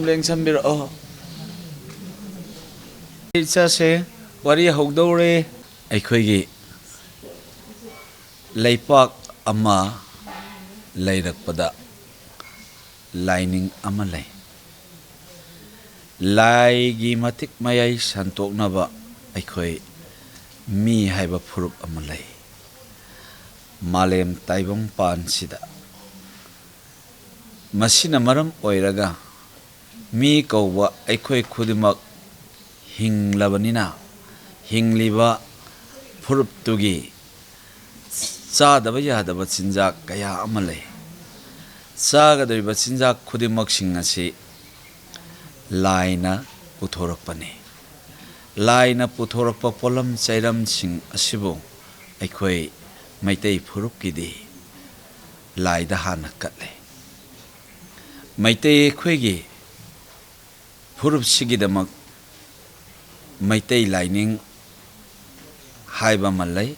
ꯂꯦꯡꯁꯟꯕꯤꯔꯛꯑꯣ ꯏꯆꯥꯁꯦ ꯋꯥꯔꯤ ꯍꯧꯗꯧꯔꯦ ꯑꯩꯈꯣꯏꯒꯤ ꯂꯩꯄꯥꯛ ꯑꯃ ꯂꯩꯔꯛꯄꯗ ꯂꯥꯏꯅꯤꯡ ꯑꯃ ꯂꯩ ꯂꯥꯏꯒꯤ ꯃꯇꯤꯛ ꯃꯌꯥꯏ ꯁꯟꯇꯣꯛꯅꯕ ꯑꯩꯈꯣই ꯃꯤ ꯍꯥꯏꯕ ꯐꯨꯔꯨꯞ ꯑꯃ ꯂꯩ ꯃꯥꯂꯦꯝ ꯇꯥꯏꯕꯪꯄꯥꯟꯁꯤꯗ ꯃꯁꯤꯅ ꯃꯔꯝ ꯑꯣꯏꯔꯒ ꯃꯤ ꯀꯧꯕ ꯑꯩꯈꯣই ꯈꯨꯗꯤꯡꯃꯛ ꯍꯤꯡꯂꯕꯅꯤꯅ ꯍꯤꯡꯂꯤꯕ ꯐꯨꯔꯨꯞꯇꯨꯒꯤ ꯆꯥꯗꯕ ꯌꯥꯗꯕ ꯆꯤꯟꯖꯥꯛ ꯀꯌꯥ ꯑꯃ ꯂꯩ ꯆꯥꯒꯗꯧꯔꯤꯕ ꯆꯤꯟꯖꯥꯛ ꯈꯨꯗꯤꯡꯃꯛꯁꯤꯡ ꯑꯁꯤ ꯂꯥꯏꯅ ꯄꯨꯊꯣꯔꯛꯄꯅꯤ ꯂꯥꯏꯅ ꯄꯨꯊꯣꯔꯛꯄ ꯄꯣꯠꯂꯝ ꯆꯩꯔꯝꯁꯤꯡ ꯑꯁꯤꯕꯨ ꯑꯩꯈꯣই ꯃꯩꯇꯩ ꯐꯨꯔꯨꯞꯀꯤꯗꯤ ꯂꯥꯏꯗ ꯍꯥꯟꯅ ꯀꯠꯂꯦ ꯃꯩꯇꯩ ꯑꯩꯈꯣꯏꯒꯤ ꯐꯨꯔꯨꯞꯁꯤꯒꯤꯗꯃꯛ ꯃꯩꯇꯩ ꯂꯥꯏꯅꯤꯡ ꯍꯥꯏꯕ ꯑꯃ ꯂꯩ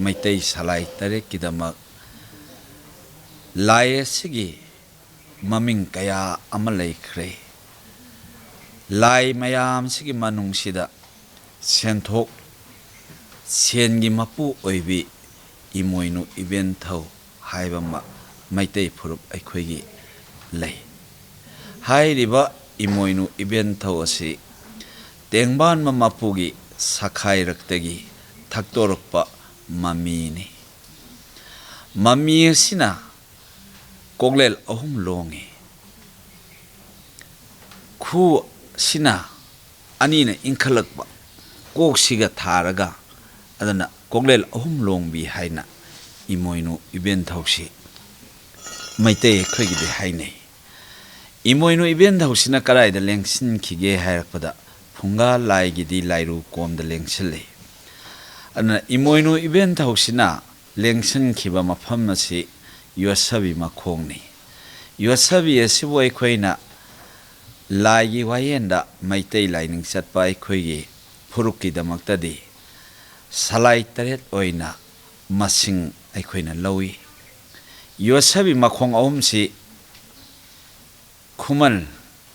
ꯃꯩꯇꯩ ꯁꯂꯥꯏ ꯇꯔꯦꯠꯀꯤꯗꯃꯛ ꯂꯥꯏ ꯑꯁꯤꯒꯤ ꯃꯃꯤꯡ ꯀꯌꯥ ꯑꯃ ꯂꯩꯈ꯭ꯔꯦ ꯂꯥꯏ ꯃꯌꯥꯝꯁꯤꯒꯤ ꯃꯅꯨꯡꯁꯤꯗ ꯁꯦꯟꯊꯣꯛ ꯁꯦꯟꯒꯤ ꯃꯄꯨ ꯑꯣꯏꯕꯤ ꯏꯃꯣꯏꯅꯨ ꯏꯕꯦꯟꯊꯧ ꯍꯥꯏꯕ ꯑꯃ ꯃꯩꯇꯩ ꯐꯨꯔꯨꯞ ꯑꯩꯈꯣꯏꯒꯤ ꯂꯩ ꯍꯥꯏꯔꯤꯕ ꯏꯃꯣꯏꯅꯨ ꯏꯕꯦꯟꯊꯧ ꯑꯁꯤ ꯇꯦꯡꯕꯥꯟꯕ ꯃꯄꯨꯒꯤ ꯁꯈꯥꯏꯔꯛꯇꯒꯤ ꯊꯛꯇꯣꯔꯛꯄ ꯃꯃꯤꯅꯤ ꯃꯃꯤ ꯑꯁꯤꯅ ꯀꯣꯛꯂꯦꯜ ꯑꯍꯨꯝ ꯂꯣꯡꯉꯤ ꯈꯨ ꯁꯤꯅ ꯑꯅꯤꯅ ꯏꯟꯈꯠꯂꯛꯄ ꯀꯣꯛꯁꯤꯒ ꯊꯥꯔꯒ ꯑꯗꯨꯅ ꯀꯣꯛꯂꯦꯜ ꯑꯍꯨꯝ ꯂꯣꯡꯕꯤ ꯍꯥꯏꯅ ꯏꯃꯣꯏꯅꯨ ꯏꯕꯦꯟꯊꯧꯁꯤ ꯃꯩꯇꯩ ꯑꯩꯈꯣꯏꯒꯤꯗꯤ ꯍꯥꯏꯅꯩ ꯏꯃꯣꯏꯅු ꯏꯕꯦꯟꯊꯧꯁꯤꯅ ꯀꯗꯥꯏꯗ ꯂꯦꯡꯁꯤꯟꯈꯤꯒꯦ ꯍꯥꯏꯔꯛꯄꯗ ꯐꯨꯡꯒꯥ ꯂꯥꯏꯒꯤꯗꯤ ꯂꯥꯏꯔꯨ ꯀꯣꯝꯗ ꯂꯦꯡꯁꯤꯜꯂꯤ ꯑꯗꯨꯅ ꯏꯃꯣꯏꯅꯨ ꯏꯕꯦꯟꯊꯧꯁꯤꯅ ꯂꯦꯡꯁꯤꯟꯈꯤꯕ ꯃꯐꯝ ꯑꯁꯤ ꯌꯣꯠꯁꯕꯤ ꯃꯈꯣꯡꯅꯤ ꯌꯣꯠꯁꯕꯤ ꯑꯁꯤꯕꯨ ꯑꯩꯈꯣꯏꯅ ꯂꯥꯏꯒꯤ ꯋꯥꯌꯦꯟꯗ ꯃꯩꯇꯩ ꯂꯥꯏꯅꯤꯡ ꯆꯠꯄ ꯑꯩꯈꯣꯏꯒꯤ ꯐꯨꯔꯨꯞꯀꯤꯗꯃꯛꯇꯗꯤ ꯁꯂꯥꯏ ꯇꯔꯦꯠ ꯑꯣꯏꯅ ꯃꯁꯤꯡ ꯑꯩꯈꯣꯏꯅ ꯂꯧꯏ ꯌꯣꯠꯁꯕꯤ ꯃꯈꯣꯡ ꯑꯍꯨꯝꯁꯤ ꯈꯨꯃꯟ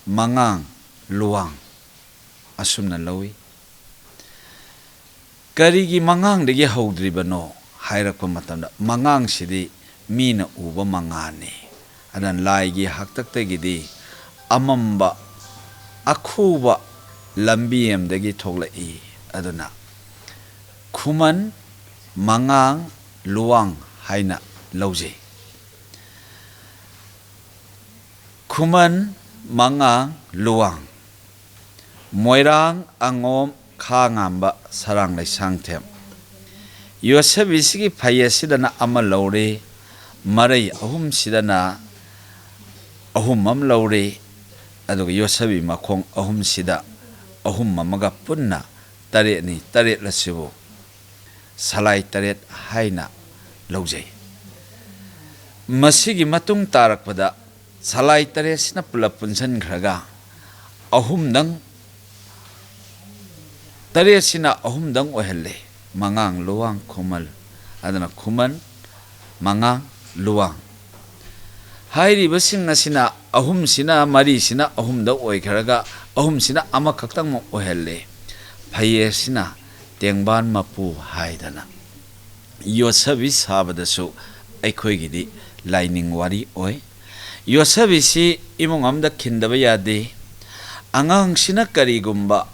ꯃꯉꯥꯡ ꯂꯨꯋꯥꯡ ꯑꯁꯨꯝꯅ ꯂꯧꯏ ꯀꯔꯤꯒꯤ ꯃꯉꯥꯡꯗꯒꯤ ꯍꯧꯗ꯭ꯔꯤꯕꯅꯣ ꯍꯥꯏꯔꯛꯄ ꯃꯇꯝꯗ ꯃꯉꯥꯡꯁꯤꯗꯤ ꯃꯤꯅ ꯎꯕ ꯃꯉꯥꯜꯅꯤ ꯑꯗꯨꯅ ꯂꯥꯏꯒꯤ ꯍꯥꯛꯇꯛꯇꯒꯤꯗꯤ ꯑꯃꯝꯕ ꯑꯈꯨꯕ ꯂꯝꯕꯤ ꯑꯃꯗꯒꯤ ꯊꯣꯛꯂꯛꯏ ꯑꯗꯨꯅ ꯈꯨꯃꯟ ꯃꯉꯥꯡ ꯂꯨꯋꯥꯡ ꯍꯥꯏꯅ ꯂꯧꯖꯩ ꯈꯨꯃꯟ ꯃꯉꯥꯡ ꯂꯨꯋꯥꯡ ꯃꯣꯏꯔꯥꯡ ꯑꯉꯣꯝ ꯈꯥ ꯉꯥꯝꯕ ꯁꯔꯥꯡ ꯂꯩꯁꯥꯡꯊꯦꯝ ꯌꯣꯠꯁꯕꯤꯁꯤꯒꯤ ꯐꯩ ꯑꯁꯤꯗꯅ ꯑꯃ ꯂꯧꯔꯦ ꯃꯔꯩ ꯑꯍꯨꯝꯁꯤꯗꯅ ꯑꯍꯨꯝ ꯑꯃ ꯂꯧꯔꯦ ꯑꯗꯨꯒ ꯌꯣꯠꯁꯕꯤ ꯃꯈꯣꯡ ꯑꯍꯨꯝꯁꯤꯗ ꯑꯍꯨꯝ ꯑꯃꯒ ꯄꯨꯟꯅ ꯇꯔꯦꯠꯅꯤ ꯇꯔꯦꯠ ꯑꯁꯤꯕꯨ ꯁꯂꯥꯏ ꯇꯔꯦꯠ ꯍꯥꯏꯅ ꯂꯧꯖꯩ ꯃꯁꯤꯒꯤ ꯃꯇꯨꯡ ꯇꯥꯔꯛꯄꯗ ꯁꯂꯥꯏ ꯇꯔꯦꯠꯁꯤꯅ ꯄꯨꯂꯞ ꯄꯨꯟꯁꯤꯟꯈ꯭ꯔꯒ ꯑꯍꯨꯝꯗꯪ ꯇꯔꯦꯠꯁꯤꯅ ꯑꯍꯨꯝꯗꯪ ꯑꯣꯏꯍꯜꯂꯦ ꯃꯉꯥꯡ ꯂꯨꯋꯥꯡ ꯈꯨꯃꯟ ꯑꯗꯨꯅ ꯈꯨꯃꯟ ꯃꯉꯥꯡ ꯂꯨꯋꯥꯡ ꯍꯥꯏꯔꯤꯕꯁꯤꯡ ꯑꯁꯤꯅ ꯑꯍꯨꯝꯁꯤꯅ ꯃꯔꯤꯁꯤꯅ ꯑꯍꯨꯝꯗ ꯑꯣꯏꯈ꯭ꯔꯒ ꯑꯍꯨꯝꯁꯤꯅ ꯑꯃꯈꯛꯇꯪꯃꯛ ꯑꯣꯏꯍꯜꯂꯦ ꯐꯩ ꯑꯁꯤꯅ ꯇꯦꯡꯕꯥꯟ ꯃꯄꯨ ꯍꯥꯏꯗꯅ ꯌꯣꯠꯁꯕꯤ ꯁꯥꯕꯗꯁꯨ ꯑꯩꯈꯣꯏꯒꯤꯗꯤ ꯂꯥꯏꯅꯤꯡ ꯋꯥꯔꯤ ꯑꯣꯏ ꯌꯣꯠꯁꯕꯤꯁꯤ ꯏꯃꯨꯡ ꯑꯃꯗ ꯈꯤꯟꯗꯕ ꯌꯥꯗꯦ ꯑꯉꯥꯡꯁꯤꯅ ꯀꯔꯤꯒꯨꯝꯕ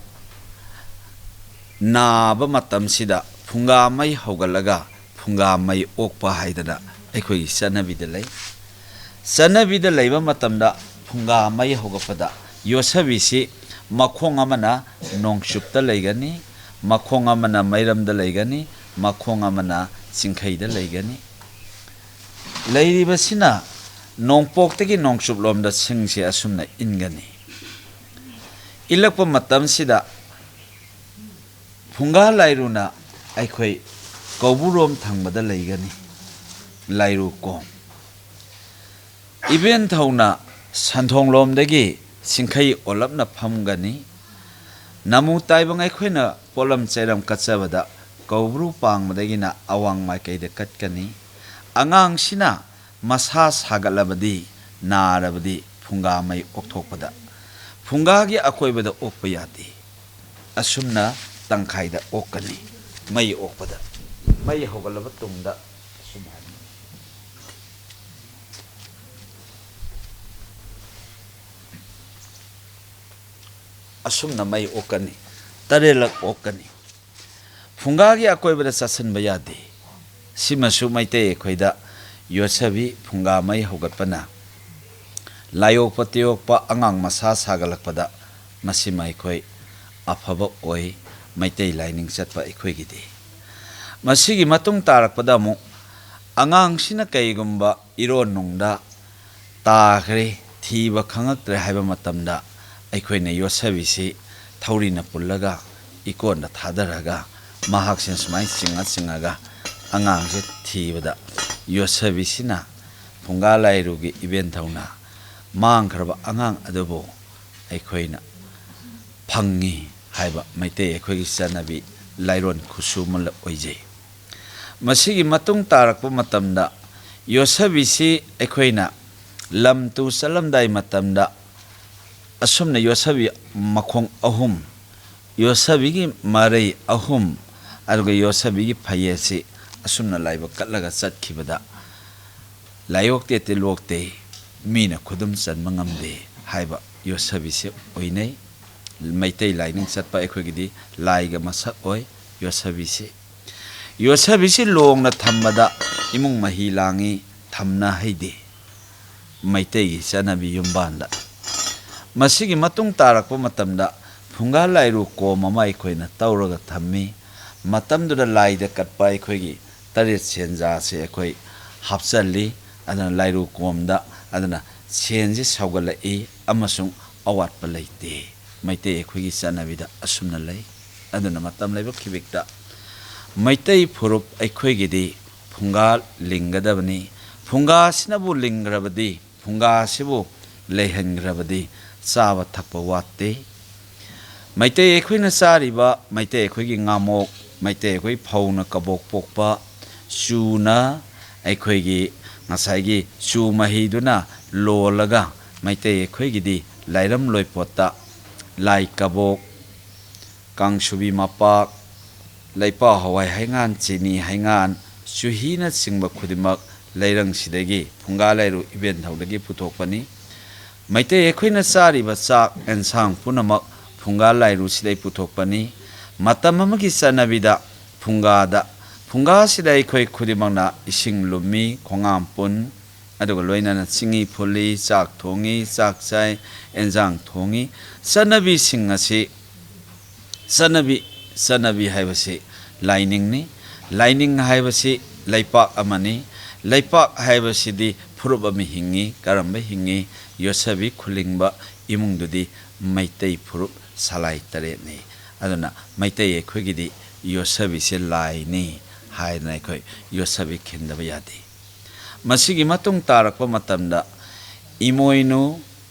ꯅꯥꯕ ꯃꯇꯝꯁꯤꯗ ꯐꯨꯡꯒꯥ ꯃꯩ ꯍꯧꯒꯠꯂꯒ ꯐꯨꯡꯒꯥ ꯃꯩ ꯑꯣꯛꯄ ꯍꯥꯏꯗꯅ ꯑꯩꯈꯣꯏꯒꯤ ꯆꯠꯅꯕꯤꯗ ꯂꯩ ꯆꯠꯅꯕꯤꯗ ꯂꯩꯕ ꯃꯇꯝꯗ ꯐꯨꯡꯒꯥ ꯃꯩ ꯍꯧꯒꯠꯄꯗ ꯌꯣꯠꯁꯕꯤꯁꯤ ꯃꯈꯣꯡ ꯑꯃꯅ ꯅꯣꯡꯆꯨꯞꯇ ꯂꯩꯒꯅꯤ ꯃꯈꯣꯡ ꯑꯃꯅ ꯃꯩꯔꯝꯗ ꯂꯩꯒꯅꯤ ꯃꯈꯣꯡ ꯑꯃꯅ ꯆꯤꯡꯈꯩꯗ ꯂꯩꯒꯅꯤ ꯂꯩꯔꯤꯕꯁꯤꯅ ꯅꯣꯡꯄꯣꯛꯇꯒꯤ ꯅꯣꯡꯆꯨꯞ ꯂꯣꯝꯗ ꯁꯤꯡꯁꯤ ꯑꯁꯨꯝꯅ ꯏꯟꯒꯅꯤ ꯏꯜꯂꯛꯄ ꯃꯇꯝꯁꯤꯗ ꯐꯨꯡꯒꯥ ꯂꯥꯏꯔꯨꯅ ꯑꯩꯈꯣꯏ ꯀꯧꯕꯨꯔꯣꯝ ꯊꯪꯕꯗ ꯂꯩꯒꯅꯤ ꯂꯥꯏꯔꯨ ꯀꯣꯝ ꯏꯕꯦꯟꯊꯧꯅ ꯁꯟꯊꯣꯡꯂꯣꯝꯗꯒꯤ ꯆꯤꯡꯈꯩ ꯑꯣꯜꯂꯞꯅ ꯐꯝꯒꯅꯤ ꯅꯃꯨ ꯇꯥꯏꯕꯪ ꯑꯩꯈꯣꯏꯅ ꯄꯣꯠꯂꯝ ꯆꯩꯔꯝ ꯀꯠꯆꯕꯗ ꯀꯧꯕ꯭ꯔꯨ ꯄꯥꯡꯕꯗꯒꯤꯅ ꯑꯋꯥꯡ ꯃꯥꯏꯀꯩꯗ ꯀꯠꯀꯅꯤ ꯑꯉꯥꯡꯁꯤꯅ ꯃꯁꯥ ꯁꯥꯒꯠꯂꯕꯗꯤ ꯅꯥꯔꯕꯗꯤ ꯐꯨꯡꯒꯥ ꯃꯩ ꯑꯣꯛꯊꯣꯛꯄꯗ ꯐꯨꯡꯒꯥꯒꯤ ꯑꯀꯣꯏꯕꯗ ꯑꯣꯛꯄ ꯌꯥꯗꯦ ꯑꯁꯨꯝꯅ ꯇꯪꯈꯥꯏꯗ ꯑꯣꯛꯀꯅꯤ ꯃꯩ ꯑꯣꯛꯄꯗ ꯃꯩ ꯍꯧꯒꯠꯂꯕ ꯇꯨꯡꯗ ꯑꯁꯨꯃꯥꯏꯅ ꯑꯁꯨꯝꯅ ꯃꯩ ꯑꯣꯛꯀꯅꯤ ꯇꯔꯦꯠꯂꯛ ꯑꯣꯛꯀꯅꯤ ꯐꯨꯡꯒꯥꯒꯤ ꯑꯀꯣꯏꯕꯗ ꯆꯠꯁꯤꯟꯕ ꯌꯥꯗꯦ ꯁꯤꯃꯁꯨ ꯃꯩꯇꯩ ꯑꯩꯈꯣꯏꯗ ꯌꯣꯠꯁꯕꯤ ꯐꯨꯡꯒꯥ ꯃꯩ ꯍꯧꯒꯠꯄꯅ ꯂꯥꯏꯌꯣꯛꯄ ꯇꯤꯌꯣꯛꯄ ꯑꯉꯥꯡ ꯃꯁꯥ ꯁꯥꯒꯠꯂꯛꯄꯗ ꯃꯁꯤꯃ ꯑꯩꯈꯣꯏ ꯑꯐꯕ ꯑꯣꯏ ꯃꯩꯇꯩ ꯂꯥꯏꯅꯤꯡ ꯆꯠꯄ ꯑꯩꯈꯣꯏꯒꯤꯗꯤ ꯃꯁꯤꯒꯤ ꯃꯇꯨꯡ ꯇꯥꯔꯛꯄꯗ ꯑꯃꯨꯛ ꯑꯉꯥꯡꯁꯤꯅ ꯀꯩꯒꯨꯝꯕ ꯏꯔꯣꯟ ꯅꯨꯡꯗ ꯇꯥꯈ꯭ꯔꯦ ꯊꯤꯕ ꯈꯪꯉꯛꯇ꯭ꯔꯦ ꯍꯥꯏꯕ ꯃꯇꯝꯗ ꯑꯩꯈꯣꯏꯅ ꯌꯣꯠꯁꯕꯤꯁꯤ ꯊꯧꯔꯤꯅ ꯄꯨꯜꯂꯒ ꯏꯀꯣꯟꯗ ꯊꯥꯗꯔꯒ ꯃꯍꯥꯛꯁꯤꯅ ꯁꯨꯃꯥꯏꯅ ꯆꯤꯡꯉꯒ ꯑꯉꯥꯡꯁꯦ ꯊꯤꯕꯗ ꯌꯣꯠꯁꯕꯤꯁꯤꯅ ꯐꯨꯡꯒꯥ ꯂꯥꯏꯔꯨꯒꯤ ꯏꯕꯦꯟꯊꯧꯅ ꯃꯥꯡꯈ꯭ꯔꯕ ꯑꯉꯥꯡ ꯑꯗꯨꯕꯨ ꯑꯩꯈꯣꯏꯅ ꯐꯪꯉꯤ ꯍꯥꯏꯕ ꯃꯩꯇꯩ ꯑꯩꯈꯣꯏꯒꯤ ꯆꯠꯅꯕꯤ ꯂꯥꯏꯔꯣꯟ ꯈꯨꯠꯁꯨꯃꯜ ꯑꯣꯏꯖꯩ ꯃꯁꯤꯒꯤ ꯃꯇꯨꯡ ꯇꯥꯔꯛꯄ ꯃꯇꯝꯗ ꯌꯣꯠꯁꯕꯤꯁꯤ ꯑꯩꯈꯣꯏꯅ ꯂꯝ ꯇꯨ ꯆꯠꯂꯝꯗꯥꯏ ꯃꯇꯝꯗ ꯑꯁꯨꯝꯅ ꯌꯣꯠꯁꯕꯤ ꯃꯈꯣꯡ ꯑꯍꯨꯝ ꯌꯣꯠꯁꯕꯤꯒꯤ ꯃꯔꯩ ꯑꯍꯨꯝ ꯑꯗꯨꯒ ꯌꯣꯠꯁꯕꯤꯒꯤ ꯐꯩꯌꯦꯠꯁꯤ ꯑꯁꯨꯝꯅ ꯂꯥꯏꯕꯛ ꯀꯠꯂꯒ ꯆꯠꯈꯤꯕꯗ ꯂꯥꯏꯌꯣꯛꯇꯦ ꯇꯤꯜꯂꯣꯛꯇꯦ ꯃꯤꯅ ꯈꯨꯗꯨꯝ ꯆꯟꯕ ꯉꯝꯗꯦ ꯍꯥꯏꯕ ꯌꯣꯠꯁꯕꯤꯁꯤ ꯑꯣꯏꯅꯩ ꯃꯩꯇꯩ ꯂꯥꯏꯅꯤꯡ ꯆꯠꯄ ꯑꯩꯈꯣꯏꯒꯤꯗꯤ ꯂꯥꯏꯒ ꯃꯁꯛ ꯑꯣꯏ ꯌꯣꯠꯁꯕꯤꯁꯤ ꯌꯣꯠꯁꯕꯤꯁꯤ ꯂꯣꯡꯅ ꯊꯝꯕꯗ ꯏꯃꯨꯡ ꯃꯍꯤ ꯂꯥꯡꯉꯤ ꯊꯝꯅ ꯍꯩꯗꯦ ꯃꯩꯇꯩꯒꯤ ꯆꯠꯅꯕꯤ ꯌꯨꯝꯕꯥꯟꯗ ꯃꯁꯤꯒꯤ ꯃꯇꯨꯡ ꯇꯥꯔꯛꯄ ꯃꯇꯝꯗ ꯐꯨꯡꯒꯥ ꯂꯥꯏꯔꯨ ꯀꯣꯝ ꯑꯃ ꯑꯩꯈꯣꯏꯅ ꯇꯧꯔꯒ ꯊꯝꯃꯤ ꯃꯇꯝꯗꯨꯗ ꯂꯥꯏꯗ ꯀꯠꯄ ꯑꯩꯈꯣꯏꯒꯤ ꯇꯔꯦꯠ ꯁꯦꯟꯖꯥꯁꯦ ꯑꯩꯈꯣꯏ ꯍꯥꯞꯆꯜꯂꯤ ꯑꯗꯨꯅ ꯂꯥꯏꯔꯨ ꯀꯣꯝꯗ ꯑꯗꯨꯅ ꯁꯦꯟꯁꯤ ꯁꯧꯒꯠꯂꯛꯏ ꯑꯃꯁꯨꯡ ꯑꯋꯥꯠꯄ ꯂꯩꯇꯦ ꯃꯩꯇꯩ ꯑꯩꯈꯣꯏꯒꯤ ꯆꯠꯅꯕꯤꯗ ꯑꯁꯨꯝꯅ ꯂꯩ ꯑꯗꯨꯅ ꯃꯇꯝ ꯂꯩꯕ ꯈꯤꯕꯤꯛꯇ ꯃꯩꯇꯩ ꯐꯨꯔꯨꯞ ꯑꯩꯈꯣꯏꯒꯤꯗꯤ ꯐꯨꯡꯒꯥ ꯂꯤꯡꯒꯗꯕꯅꯤ ꯐꯨꯡꯒꯥꯁꯤꯅꯕꯨ ꯂꯤꯡꯈ꯭ꯔꯕꯗꯤ ꯐꯨꯡꯒꯥꯁꯤꯕꯨ ꯂꯩꯍꯟꯈ꯭ꯔꯕꯗꯤ ꯆꯥꯕ ꯊꯛꯄ ꯋꯥꯠꯇꯦ ꯃꯩꯇꯩ ꯑꯩꯈꯣꯏꯅ ꯆꯥꯔꯤꯕ ꯃꯩꯇꯩ ꯑꯩꯈꯣꯏꯒꯤ ꯉꯥꯃꯣꯛ ꯃꯩꯇꯩ ꯑꯩꯈꯣꯏ ꯐꯧꯅ ꯀꯕꯣꯛ ꯄꯣꯛꯄ ꯆꯨꯅ ꯑꯩꯈꯣꯏꯒꯤ ꯉꯁꯥꯏꯒꯤ ꯆꯨ ꯃꯍꯤꯗꯨꯅ ꯂꯣꯜꯂꯒ ꯃꯩꯇꯩ ꯑꯩꯈꯣꯏꯒꯤꯗꯤ ꯂꯥꯏꯔꯝ ꯂꯣꯏꯄꯣꯠꯇ ꯂꯥꯏ ꯀꯕꯣꯛ ꯀꯥꯡꯁꯨꯕꯤ ꯃꯄꯥꯛ ꯂꯩꯄꯥꯛ ꯍꯋꯥꯏ ꯍꯩꯉꯥꯟ ꯆꯤꯅꯤ ꯍꯩꯉꯥꯟ ꯆꯨꯍꯤꯅꯆꯤꯡꯕ ꯈꯨꯗꯤꯡꯃꯛ ꯂꯩꯔꯪꯁꯤꯗꯒꯤ ꯐꯨꯡꯒꯥ ꯂꯥꯏꯔꯨ ꯏꯕꯦꯟꯊꯧꯗꯒꯤ ꯄꯨꯊꯣꯛꯄꯅꯤ ꯃꯩꯇꯩ ꯑꯩꯈꯣꯏꯅ ꯆꯥꯔꯤꯕ ꯆꯥꯛ ꯑꯦꯟꯁꯥꯡ ꯄꯨꯝꯅꯃꯛ ꯐꯨꯡꯒꯥ ꯂꯥꯏꯔꯨꯁꯤꯗꯩ ꯄꯨꯊꯣꯛꯄꯅꯤ ꯃꯇꯝ ꯑꯃꯒꯤ ꯆꯠꯅꯕꯤꯗ ꯐꯨꯡꯒꯥꯁꯤꯗ ꯑꯩꯈꯣই ꯈꯨꯗꯤꯡꯃꯛꯅ ꯏꯁꯤꯡ ꯂꯨꯝꯃꯤ ꯈꯣꯡꯉꯥꯝ ꯄꯨꯟ ꯑꯗꯨꯒ ꯂꯣꯏꯅꯅ ꯆꯤꯡꯍꯤ ꯐꯨꯜꯂꯤ ꯆꯥꯛ ꯊꯣꯡꯉꯤ ꯆꯥꯛ ꯆꯥꯏ ꯑꯦꯟꯖꯥꯡ ꯊꯣꯡꯉꯤ ꯆꯠꯅꯕꯤꯁꯤꯡ ꯑꯁꯤ ꯆꯠꯅꯕꯤ ꯍꯥꯏꯕꯁꯤ ꯂꯥꯏꯅꯤꯡꯅꯤ ꯂꯥꯏꯅꯤꯡ ꯍꯥꯏꯕꯁꯤ ꯂꯩꯄꯥꯛ ꯑꯃꯅꯤ ꯂꯩꯄꯥꯛ ꯍꯥꯏꯕꯁꯤꯗꯤ ꯐꯨꯔꯨꯞ ꯑꯃ ꯍꯤꯡꯉꯤ ꯀꯔꯝꯕ ꯍꯤꯡꯉꯤ ꯌꯣꯠꯁꯕꯤ ꯈꯨꯂꯤꯡꯕ ꯏꯃꯨꯡꯗꯨꯗꯤ ꯃꯩꯇꯩ ꯐꯨꯔꯨꯞ ꯁꯂꯥꯏ ꯇꯔꯦꯠꯅꯤ ꯑꯗꯨꯅ ꯃꯩꯇꯩ ꯑꯩꯈꯣꯏꯒꯤꯗꯤ ꯌꯣꯠꯁꯕꯤꯁꯦ ꯂꯥꯏꯅꯤ ꯍꯥꯏꯗꯅ ꯑꯩꯈꯣꯏ ꯌꯣꯠꯁꯕꯤ ꯈꯤꯟꯗꯕ ꯌꯥꯗꯦ ꯃꯁꯤꯒꯤ ꯃꯇꯨꯡ ꯇꯥꯔꯛꯄ ꯃꯇꯝꯗ ꯏꯃꯣꯏꯅꯨ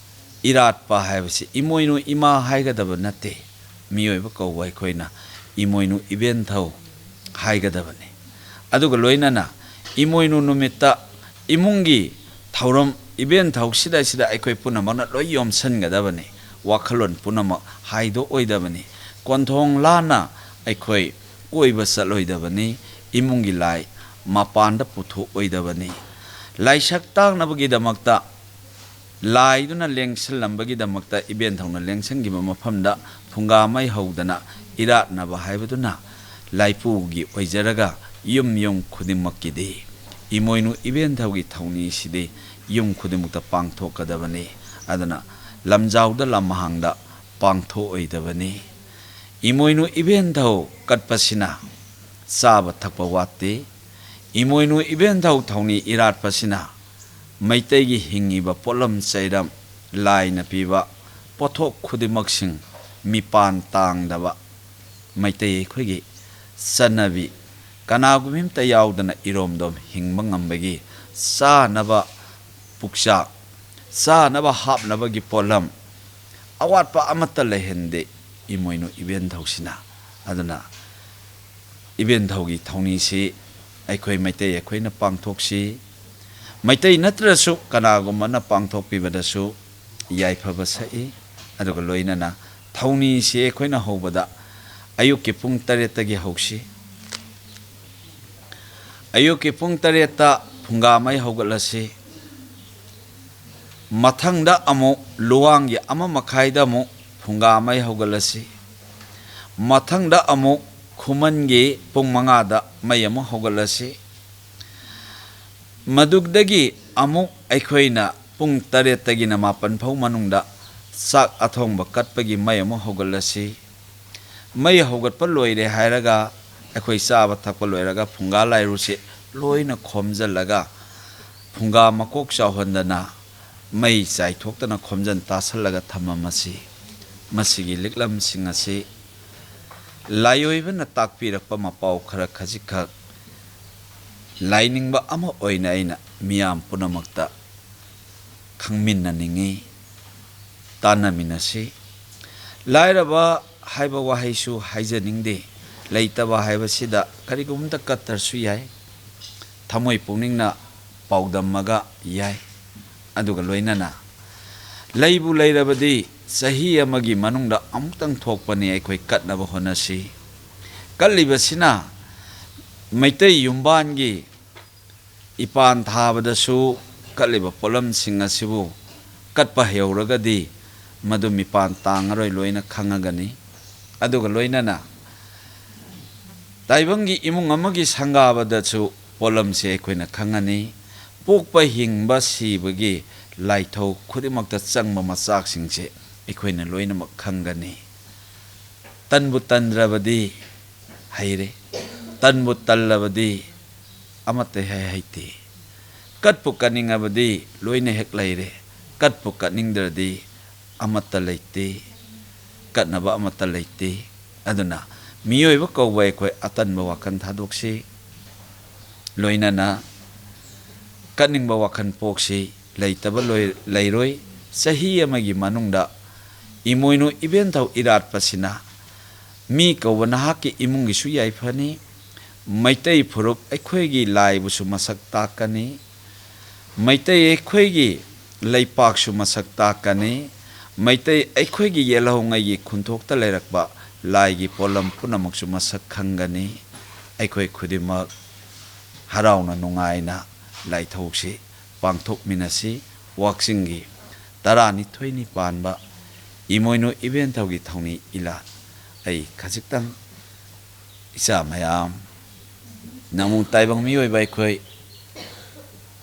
ꯏꯔꯥꯠꯄ ꯍꯥꯏꯕꯁꯤ ꯏꯃꯣꯏꯅꯨ ꯏꯃꯥ ꯍꯥꯏꯒꯗꯕ ꯅꯠꯇꯦ ꯃꯤꯑꯣꯏꯕ ꯀꯧꯕ ꯑꯩꯈꯣꯏꯅ ꯏꯃꯣꯏꯅꯨ ꯏꯕꯦꯟꯊꯧ ꯍꯥꯏꯒꯗꯕꯅꯤ ꯑꯗꯨꯒ ꯂꯣꯏꯅꯅ ꯏꯃꯣꯏꯅꯨ ꯅꯨꯃꯤꯠꯇ ꯏꯃꯨꯡꯒꯤ ꯊꯧꯔꯝ ꯏꯕꯦꯟꯊꯧꯁꯤꯗ ꯑꯩꯈꯣꯏ ꯄꯨꯝꯅꯃꯛꯅ ꯂꯣꯏ ꯌꯣꯝꯁꯤꯟꯒꯗꯕꯅꯤ ꯋꯥꯈꯜꯂꯣꯟ ꯄꯨꯝꯅꯃꯛ ꯍꯥꯏꯗꯣꯛꯑꯣꯏꯗꯕꯅꯤ ꯀꯣꯟꯊꯣꯡ ꯂꯥꯟꯅ ꯑꯩꯈꯣꯏ ꯀꯣꯏꯕ ꯆꯠꯂꯣꯏꯗꯕꯅꯤ ꯏꯃꯨꯡꯒꯤ ꯂꯥꯏ ꯃꯄꯥꯟꯗ ꯄꯨꯊꯣꯛꯑꯣꯏꯗꯕꯅꯤ ꯂꯥꯏꯁꯛ ꯇꯥꯛꯅꯕꯒꯤꯗꯃꯛꯇ ꯂꯥꯏꯗꯨꯅ ꯂꯦꯡꯁꯤꯜꯂꯝꯕꯒꯤꯗꯃꯛꯇ ꯏꯕꯦꯟꯊꯧꯅ ꯂꯦꯡꯁꯤꯟꯈꯤꯕ ꯃꯐꯝꯗ ꯐꯨꯡꯒꯥ ꯃꯩ ꯍꯧꯗꯅ ꯏꯔꯥꯠꯅꯕ ꯍꯥꯏꯕꯗꯨꯅ ꯂꯥꯏꯄꯨꯒꯤ ꯑꯣꯏꯖꯔꯒ ꯌꯨꯝ ꯈꯨꯗꯤꯡꯃꯛꯀꯤꯗꯤ ꯏꯃꯣꯏꯅꯨ ꯏꯕꯦꯟꯊꯧꯒꯤ ꯊꯧꯅꯤꯁꯤꯗꯤ ꯌꯨꯝ ꯈꯨꯗꯤꯡꯃꯛꯇ ꯄꯥꯡꯊꯣꯛꯀꯗꯕꯅꯤ ꯑꯗꯨꯅ ꯂꯝꯖꯥꯎꯗ ꯂꯝꯍꯥꯡꯗ ꯄꯥꯡꯊꯣꯛꯑꯣꯏꯗꯕꯅꯤ ꯏꯃꯣꯏꯅꯨ ꯏꯕꯦꯟꯊꯧ ꯀꯠꯄꯁꯤꯅ ꯆꯥꯕ ꯊꯛꯄ ꯋꯥꯠꯇꯦ ꯏꯃꯣꯏꯅꯨ ꯏꯕꯦꯟꯊꯧ ꯊꯧꯅꯤ ꯏꯔꯥꯠꯄꯁꯤꯅ ꯃꯩꯇꯩꯒꯤ ꯍꯤꯡꯉꯤꯕ ꯄꯣꯠꯂꯝ ꯆꯩꯔꯝ ꯂꯥꯏꯅ ꯄꯤꯕ ꯄꯣꯠꯊꯣꯛ ꯈꯨꯗꯤꯡꯃꯛꯁꯤꯡ ꯃꯤꯄꯥꯟ ꯇꯥꯡꯗꯕ ꯃꯩꯇꯩ ꯑꯩꯈꯣꯏꯒꯤ ꯆꯠꯅꯕꯤ ꯀꯅꯥꯒꯨꯝꯕ ꯑꯃꯇ ꯌꯥꯎꯗꯅ ꯏꯔꯣꯝꯗꯣꯝ ꯍꯤꯡꯕ ꯉꯝꯕꯒꯤ ꯆꯥꯅꯕ ꯄꯨꯛꯆꯥꯛ ꯆꯥꯅꯕ ꯍꯥꯞꯅꯕꯒꯤ ꯄꯣꯠꯂꯝ ꯑꯋꯥꯠꯄ ꯑꯃꯠꯇ ꯂꯩꯍꯟꯗꯦ ꯏꯃꯣꯏꯅꯨ ꯏꯕꯦꯟꯊꯧꯁꯤꯅ ꯑꯗꯨꯅ ꯏꯕꯦꯟꯊꯧꯒꯤ ꯊꯧꯅꯤꯁꯤ ꯑꯩꯈꯣꯏ ꯃꯩꯇꯩ ꯑꯩꯈꯣꯏꯅ ꯄꯥꯡꯊꯣꯛꯁꯤ ꯃꯩꯇꯩ ꯅꯠꯇ꯭ꯔꯁꯨ ꯀꯅꯥꯒꯨꯝꯕꯅ ꯄꯥꯡꯊꯣꯛꯄꯤꯕꯗꯁꯨ ꯌꯥꯏꯐꯕ ꯁꯛꯏ ꯑꯗꯨꯒ ꯂꯣꯏꯅꯅ ꯊꯧꯅꯤꯁꯤ ꯑꯩꯈꯣꯏꯅ ꯍꯧꯕꯗ ꯑꯌꯨꯛꯀꯤ ꯄꯨꯡ 7ꯇꯒꯤ ꯍꯧꯁꯤ ꯑꯌꯨꯛꯀꯤ ꯄꯨꯡ 7ꯇ ꯐꯨꯡꯒꯥ ꯃꯩ ꯍꯧꯒꯠꯂꯁꯤ ꯃꯊꯪꯗ ꯑꯃꯨꯛ ꯂꯨꯋꯥꯡꯒꯤ 1:30ꯗ ꯑꯃꯨꯛ ꯐꯨꯡꯒꯥ ꯃꯩ ꯍꯧꯒꯠꯂꯁꯤ ꯃꯊꯪꯗ ꯑꯃꯨꯛ ꯈꯨꯃꯟꯒꯤ ꯄꯨꯡ 5ꯗ ꯃꯩ ꯑꯃꯨꯛ ꯍꯧꯒꯠꯂꯁꯤ ꯃꯗꯨꯗꯒꯤ ꯑꯃꯨꯛ ꯑꯩꯈꯣꯏꯅ ꯄꯨꯡ 8ꯇꯒꯤꯅ 9 ꯐꯥꯎ ꯃꯅꯨꯡꯗ ꯆꯥꯛ ꯑꯊꯣꯡꯕ ꯀꯠꯄꯒꯤ ꯃꯩ ꯑꯃꯨꯛ ꯍꯧꯒꯠꯂꯁꯤ ꯃꯩ ꯍꯧꯒꯠꯄ ꯂꯣꯏꯔꯦ ꯍꯥꯏꯔꯒ ꯑꯩꯈꯣꯏ ꯆꯥꯕ ꯊꯛꯄ ꯂꯣꯏꯔꯒ ꯐꯨꯡꯒꯥ ꯂꯥꯏꯔꯨꯁꯤ ꯂꯣꯏꯅ ꯈꯣꯝꯖꯜꯂꯒ ꯐꯨꯡꯒꯥ ꯃꯀꯣꯛ ꯆꯥꯎꯍꯟꯗꯅ ꯃꯩ ꯆꯥꯏꯊꯣꯛꯇꯅ ꯈꯣꯝꯖꯟ ꯇꯥꯁꯜꯂꯒ ꯊꯝꯃꯝꯃꯁꯤ ꯃꯁꯤꯒꯤ ꯂꯤꯛꯂꯝꯁꯤꯡ ꯑꯁꯤ ꯂꯥꯏꯑꯣꯏꯕꯅ ꯇꯥꯛꯄꯤꯔꯛꯄ ꯃꯄꯥꯎ ꯈꯔ ꯈꯖꯤꯛꯈꯛ ꯂꯥꯏꯅꯤꯡꯕ ꯑꯃ ꯑꯣꯏꯅ ꯑꯩꯅ ꯃꯤꯌꯥꯝ ꯄꯨꯝꯅꯃꯛꯇ ꯈꯪꯃꯤꯟꯅꯅꯤꯡꯉꯤ ꯇꯥꯟꯅꯃꯤꯟꯅꯁꯤ ꯂꯥꯏꯔꯕ ꯍꯥꯏꯕ ꯋꯥꯍꯩꯁꯨ ꯍꯥꯏꯖꯅꯤꯡꯗꯦ ꯂꯩꯇꯕ ꯍꯥꯏꯕꯁꯤꯗ ꯀꯔꯤꯒꯨꯝꯕꯗ ꯀꯠꯇ꯭ꯔꯁꯨ ꯌꯥꯏ ꯊꯃꯣꯏ ꯄꯨꯛꯅꯤꯡꯅ ꯄꯥꯎꯗꯝꯃꯒ ꯌꯥꯏ ꯑꯗꯨꯒ ꯂꯣꯏꯅꯅ ꯂꯩꯕꯨ ꯂꯩꯔꯕꯗꯤ ꯆꯍꯤ ꯑꯃꯒꯤ ꯃꯅꯨꯡꯗ ꯑꯃꯨꯛꯇꯪ ꯊꯣꯛꯄꯅꯤ ꯑꯩꯈꯣই ꯀꯠꯅꯕ ꯍꯣꯠꯅꯁꯤ ꯀꯠꯂꯤꯕꯁꯤꯅ ꯃꯩꯇꯩ ꯌꯨꯝꯕꯥꯟꯒꯤ ꯏꯄꯥꯟ ꯊꯥꯕꯗꯁꯨ ꯀꯠꯂꯤꯕ ꯄꯣꯠꯂꯝꯁꯤꯡ ꯑꯁꯤꯕꯨ ꯀꯠꯄ ꯍꯩꯍꯧꯔꯒꯗꯤ ꯃꯗꯨ ꯃꯤꯄꯥꯟ ꯇꯥꯡꯉꯔꯣꯏ ꯂꯣꯏꯅ ꯈꯪꯉꯒꯅꯤ ꯑꯗꯨꯒ ꯂꯣꯏꯅꯅ ꯇꯥꯏꯕꯪꯒꯤ ꯏꯃꯨꯡ ꯑꯃꯒꯤ ꯁꯪꯒꯥꯕꯗꯁꯨ ꯄꯣꯠꯂꯝꯁꯦ ꯑꯩꯈꯣꯏꯅ ꯈꯪꯉꯅꯤ ꯄꯣꯛꯄ ꯍꯤꯡꯕ ꯁꯤꯕꯒꯤ ꯂꯥꯏꯊꯧ ꯈꯨꯗꯤꯡꯃꯛꯇ ꯆꯪꯕ ꯃꯆꯥꯛꯁꯤꯡꯁꯦ ꯑꯩꯈꯣꯏꯅ ꯂꯣꯏꯅꯃꯛ ꯈꯪꯒꯅꯤ ꯇꯟꯕꯨ ꯇꯟꯗ꯭ꯔꯕꯗꯤ ꯍꯩꯔꯦ ꯇꯟꯕꯨ ꯇꯜꯂꯕꯗꯤ ꯑꯃꯠꯇ ꯍꯩꯇꯦ ꯀꯠꯄꯨ ꯀꯠꯅꯤꯡꯉꯕꯗꯤ ꯂꯣꯏꯅ ꯍꯦꯛ ꯂꯩꯔꯦ ꯀꯠꯄꯨ ꯀꯠꯅꯤꯡꯗ꯭ꯔꯗꯤ ꯑꯃꯠꯇ ꯂꯩꯇꯦ ꯀꯠꯅꯕ ꯑꯃꯠꯇ ꯂꯩꯇꯦ ꯑꯗꯨꯅ ꯃꯤꯑꯣꯏꯕ ꯀꯧꯕ ꯑꯩꯈꯣꯏ ꯑꯇꯟꯕ ꯋꯥꯈꯜ ꯊꯥꯗꯣꯛꯁꯤ ꯂꯣꯏꯅꯅ ꯀꯠꯅꯤꯡꯕ ꯋꯥꯈꯜ ꯄꯣꯛꯁꯤ ꯂꯩꯇꯕ ꯂꯩꯔꯣꯏ ꯆꯍꯤ ꯑꯃꯒꯤ ꯃꯅꯨꯡꯗ ꯏꯃꯣꯏꯅꯨ ꯏꯕꯦꯟꯊꯧ ꯏꯔꯥꯠꯄꯁꯤꯅ ꯃꯤ ꯀꯧꯕ ꯅꯍꯥꯛꯀꯤ ꯏꯃꯨꯡꯒꯤꯁꯨ ꯌꯥꯏꯐꯅꯤ ꯃꯩꯇꯩ ꯐꯨꯔꯨꯞ ꯑꯩꯈꯣꯏꯒꯤ ꯂꯥꯏꯕꯨꯁꯨ ꯃꯁꯛ ꯇꯥꯛꯀꯅꯤ ꯃꯩꯇꯩ ꯑꯩꯈꯣꯏꯒꯤ ꯂꯩꯄꯥꯛꯁꯨ ꯃꯁꯛ ꯇꯥꯛꯀꯅꯤ ꯃꯩꯇꯩ ꯑꯩꯈꯣꯏꯒꯤ ꯌꯦꯜꯍꯧꯉꯩꯒꯤ ꯈꯨꯟꯊꯣꯛꯇ ꯂꯩꯔꯛꯄ ꯂꯥꯏꯒꯤ ꯄꯣꯠꯂꯝ ꯄꯨꯝꯅꯃꯛꯁꯨ ꯃꯁꯛ ꯈꯪꯒꯅꯤ ꯑꯩꯈꯣꯏ ꯈꯨꯗꯤꯡꯃꯛ ꯍꯔꯥꯎꯅ ꯅꯨꯡꯉꯥꯏꯅ ꯂꯥꯏꯊꯧꯁꯤ ꯄꯥꯡꯊꯣꯛꯃꯤꯟꯅꯁꯤ ꯋꯥꯛꯆꯤꯡꯒꯤ 12ꯅꯤ ꯄꯥꯟꯕ ꯏꯃꯣꯏꯅꯨ ꯏꯕꯦꯟꯊꯧꯒꯤ ꯊꯧꯅꯤ ꯏꯂꯥꯠ ꯑꯩ ꯈꯖꯤꯛꯇꯪ ꯏꯆꯥ ꯃꯌꯥꯝ ꯅꯃꯨ ꯇꯥꯏꯕꯪ ꯃꯤꯑꯣꯏꯕ ꯑꯩꯈꯣꯏ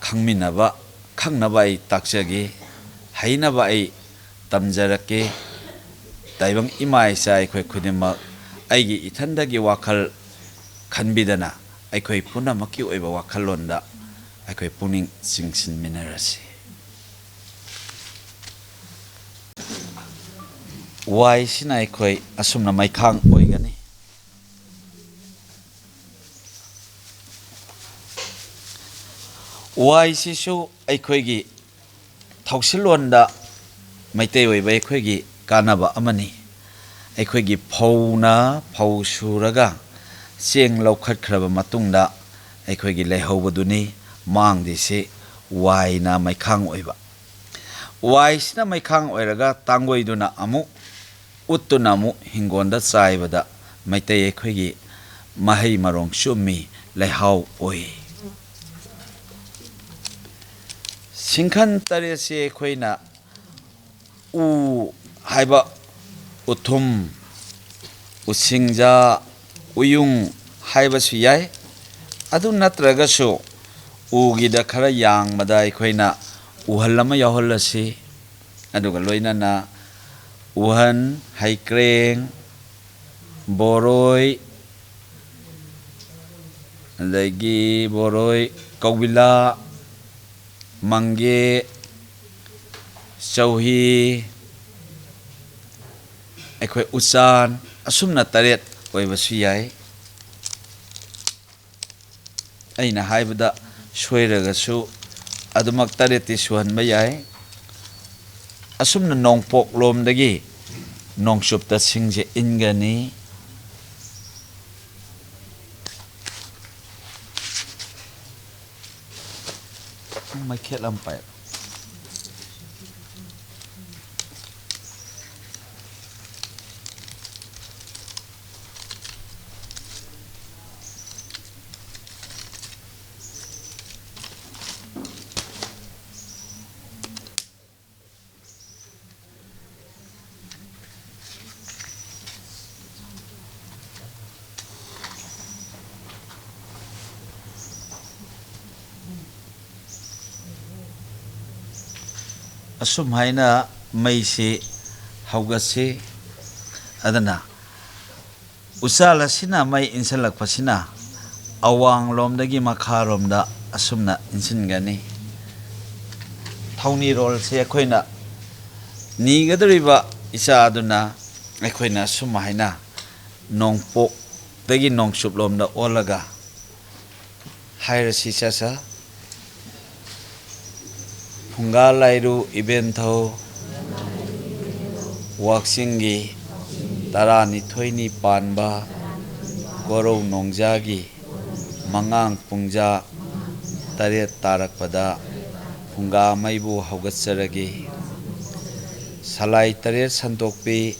ꯈꯪꯃꯤꯟꯅꯕ ꯈꯪꯅꯕ ꯑꯩ ꯇꯥꯛꯆꯒꯦ ꯍꯩꯅꯕ ꯑꯩ ꯇꯝꯖꯔꯛꯀꯦ ꯇꯥꯏꯕꯪ ꯏꯃꯥ ꯏꯆꯥ ꯑꯩꯈꯣꯏ ꯈꯨꯗꯤꯡꯃꯛ ꯑꯩꯒꯤ ꯏꯊꯟꯗꯒꯤ ꯋꯥꯈꯜ ꯈꯟꯕꯤꯗꯅ ꯑꯩꯈꯣꯏ ꯄꯨꯝꯅꯃꯛꯀꯤ ꯑꯣꯏꯕ ꯋꯥꯈꯜꯂꯣꯟꯗ ꯑꯩꯈꯣꯏ ꯄꯨꯛꯅꯤꯡ ꯆꯤꯡꯁꯤꯟꯃꯤꯟꯅꯔꯁꯤ ꯋꯥꯏꯁꯤꯅ ꯑꯩꯈꯣꯏ ꯑꯁꯨꯝꯅ ꯃꯩꯈꯥꯡ ꯑꯣꯏꯒꯅꯤ ꯋꯥꯏꯁꯤꯁꯨ ꯑꯩꯈꯣꯏꯒꯤ ꯊꯧꯁꯤꯜꯂꯣꯟꯗ ꯃꯩꯇꯩ ꯑꯣꯏꯕ ꯑꯩꯈꯣꯏꯒꯤ ꯀꯥꯟꯅꯕ ꯑꯃꯅꯤ ꯑꯩꯈꯣꯏꯒꯤ ꯐꯧꯅ ꯐꯧ ꯁꯨꯔꯒ ꯆꯦꯡ ꯂꯧꯈꯠꯈ꯭ꯔꯕ ꯃꯇꯨꯡꯗ ꯑꯩꯈꯣꯏꯒꯤ ꯂꯩꯍꯧꯕꯗꯨꯅꯤ ꯃꯥꯡꯗꯤꯁꯤ ꯋꯥꯏꯅ ꯃꯩꯈꯥꯡ ꯑꯣꯏꯕ ꯋꯥꯏꯁꯤꯅ ꯃꯩꯈꯥꯡ ꯑꯣꯏꯔꯒ ꯇꯥꯡꯒꯣꯏꯗꯨꯅ ꯑꯃꯨꯛ ꯎꯠꯇꯨꯅ ꯑꯃꯨꯛ ꯍꯤꯡꯒꯣꯟꯗ ꯆꯥꯏꯕꯗ ꯃꯩꯇꯩ ꯑꯩꯈꯣꯏꯒꯤ ꯃꯍꯩ ꯃꯔꯣꯡ ꯆꯨꯝꯃꯤ ꯂꯩꯍꯥꯎ ꯑꯣꯏ ꯁꯤꯡꯈꯟ 8ꯁꯤ ꯑꯩꯈꯣꯏꯅ ꯎ ꯍꯥꯏꯕ ꯎꯊꯨꯝ ꯎꯁꯤꯡꯖꯥ ꯎꯌꯨꯡ ꯍꯥꯏꯕꯁꯨ ꯌꯥꯏ ꯑꯗꯨ ꯅꯠꯇ꯭ꯔꯒꯁꯨ ꯎꯒꯤꯗ ꯈꯔ ꯌꯥꯡꯕꯗ ꯑꯩꯈꯣꯏꯅ ꯎꯍꯜ ꯑꯃ ꯌꯥꯎꯍꯜꯂꯁꯤ ꯑꯗꯨꯒ ꯂꯣꯏꯅꯅ ꯎꯍꯟ ꯍꯩꯀ꯭ꯔꯦꯡ ꯕꯣꯔꯣꯏ ꯑꯗꯒꯤ ꯕꯣꯔꯣꯏ ꯀꯧꯕꯤꯂꯥ ꯃꯪꯒꯦ ꯆꯧꯍꯤ ꯑꯩꯈꯣꯏ ꯎꯆꯥꯟ ꯑꯁꯨꯝꯅ 8 ꯑꯣꯏꯕꯁꯨ ꯌꯥꯏ ꯑꯩꯅ ꯍꯥꯏꯕꯗ ꯁꯣꯏꯔꯒꯁꯨ ꯑꯗꯨꯃꯛ 8ꯇꯤ ꯁꯨꯍꯟꯕ ꯌꯥꯏ ꯑꯁꯨꯝꯅ ꯅꯣꯡꯄꯣꯛ ꯂꯣꯝꯗꯒꯤ ꯅꯣꯡꯆꯨꯞꯇ ꯁꯤꯡꯁꯦ ꯏꯟꯒꯅꯤ ꯃꯩꯈꯦꯠ ꯑꯃ ꯄꯥꯏ asum haina maisi haugatsi adana usala sina mai insalak pasina awang lomdagi makharomda asumna insingani thawni rol se khoina ni gadriba isa aduna khoina asum haina nongpok dagi nongsup lomda olaga hairasi chasa phunga lairu iben thau waksingi tarani thoini panba gorou nongjagi mangang pungja taret tarakpada phunga maibu haugatsaragi salai taret santokpi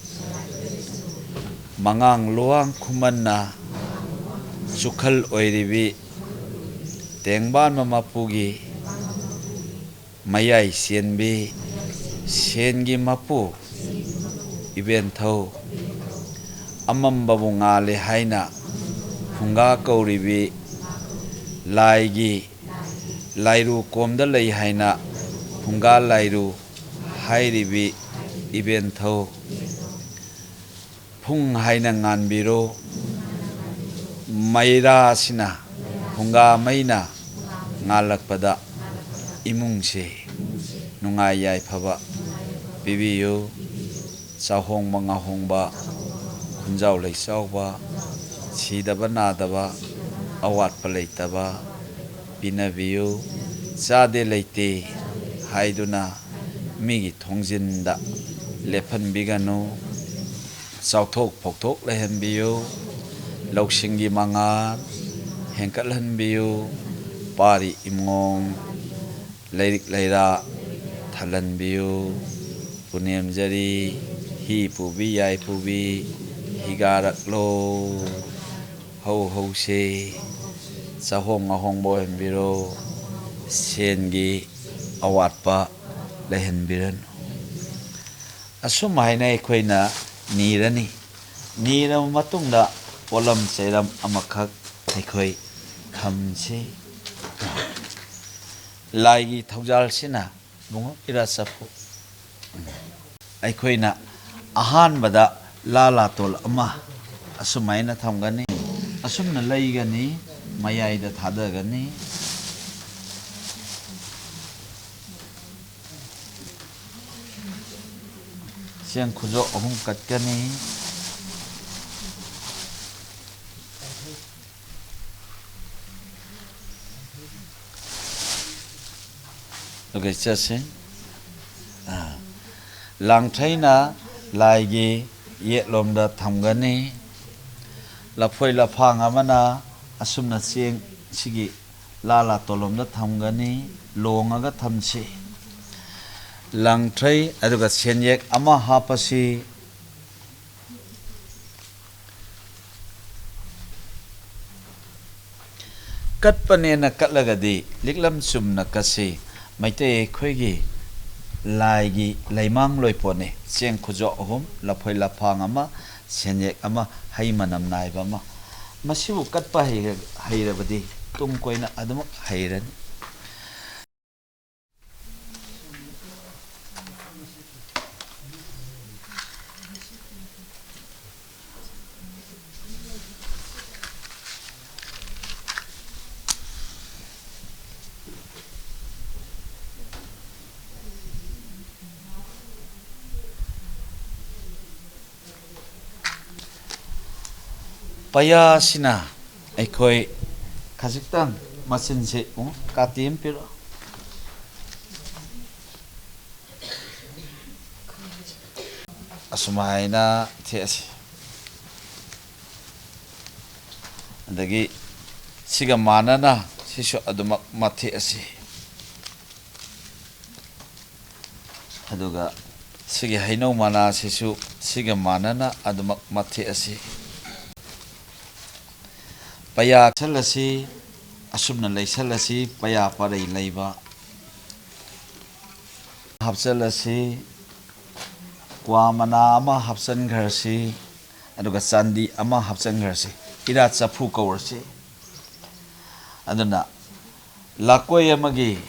mangang luang khumanna chukhal oiribi tengban mamapugi mayai sienbi siengi mapu iben thau amambabu ngale haina phunga kauribi laigi lairu komda lei haina phunga lairu hairibi iben thau phung haina nganbiro maira sina phunga maina ngalakpada imungse nungai yai phaba bibiyo chahong manga hongba khunjau lei chawba sidaba nadaba awat paleitaba pinabiyo chade leite haiduna migi thongjinda lephan bigano chawthok phokthok lehenbiyo lawsingi manga hengkalhanbiyo pari imngong leirik leira thalanbiyo punem jari hi pubi yai pubi higaraklo hau hau se chahong ahong bo hembiro sengi awatpa lehenbiran asum haina ekhoina nirani nira matungda polam seram amakhak ekhoi khamse laigi thaujal sina bungo irasapu aikhoina ahan bada lala tol ama asumaina thamgani asumna leigani mayaida thadagani siang khujo ahum katkani okay chase langthaina laigi ye lomda thamgani lafoi lafang amana asumna siang sigi lala tolomda thamgani longaga thamsi langthai aduga senyek ama hapasi katpanena katlagadi liklam sumna kasi maite khoigi laigi laimang loipone cheng khujo ahum lafoi lafang ama senyek ama haimanam naiba ma masibu katpa hairabadi tum koina adum hairan paya sina aikhoi khajiktan masin se katim piro asumaina theasi adagi siga manana sisu adumak mathe asi aduga sigi haino mana sisu siga manana adumak mathe asi paya chalasi asumna leisalasi paya parai leiba hapchalasi kwa mana ama hapchan gharsi aduga chandi ama hapchan gharsi ira chafu kawarsi aduna lakoi amagi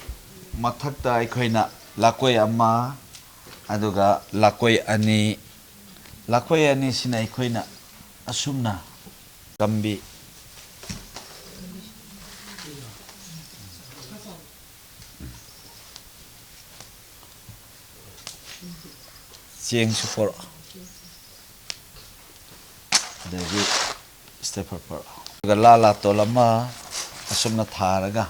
mathakta aikhoina lakoi ama ꯑꯗꯨꯒ ꯂꯥꯀꯣꯏ ꯑꯅꯤꯁꯤꯅ ꯑꯩꯈꯣꯏꯅ ꯑꯁꯨꯝꯅ ꯀꯝꯕꯤ ꯆꯦꯡꯁꯨ ꯄꯣꯔꯛꯑꯣ ꯑꯗꯒꯤ ꯁ꯭ꯇꯦꯄ꯭ꯂꯔ ꯄꯣꯔꯛꯑꯣ ꯑꯗꯨꯒ ꯂꯥꯇꯣꯜ ꯑꯃ ꯑꯁꯨꯝꯅ ꯊꯥꯔꯒ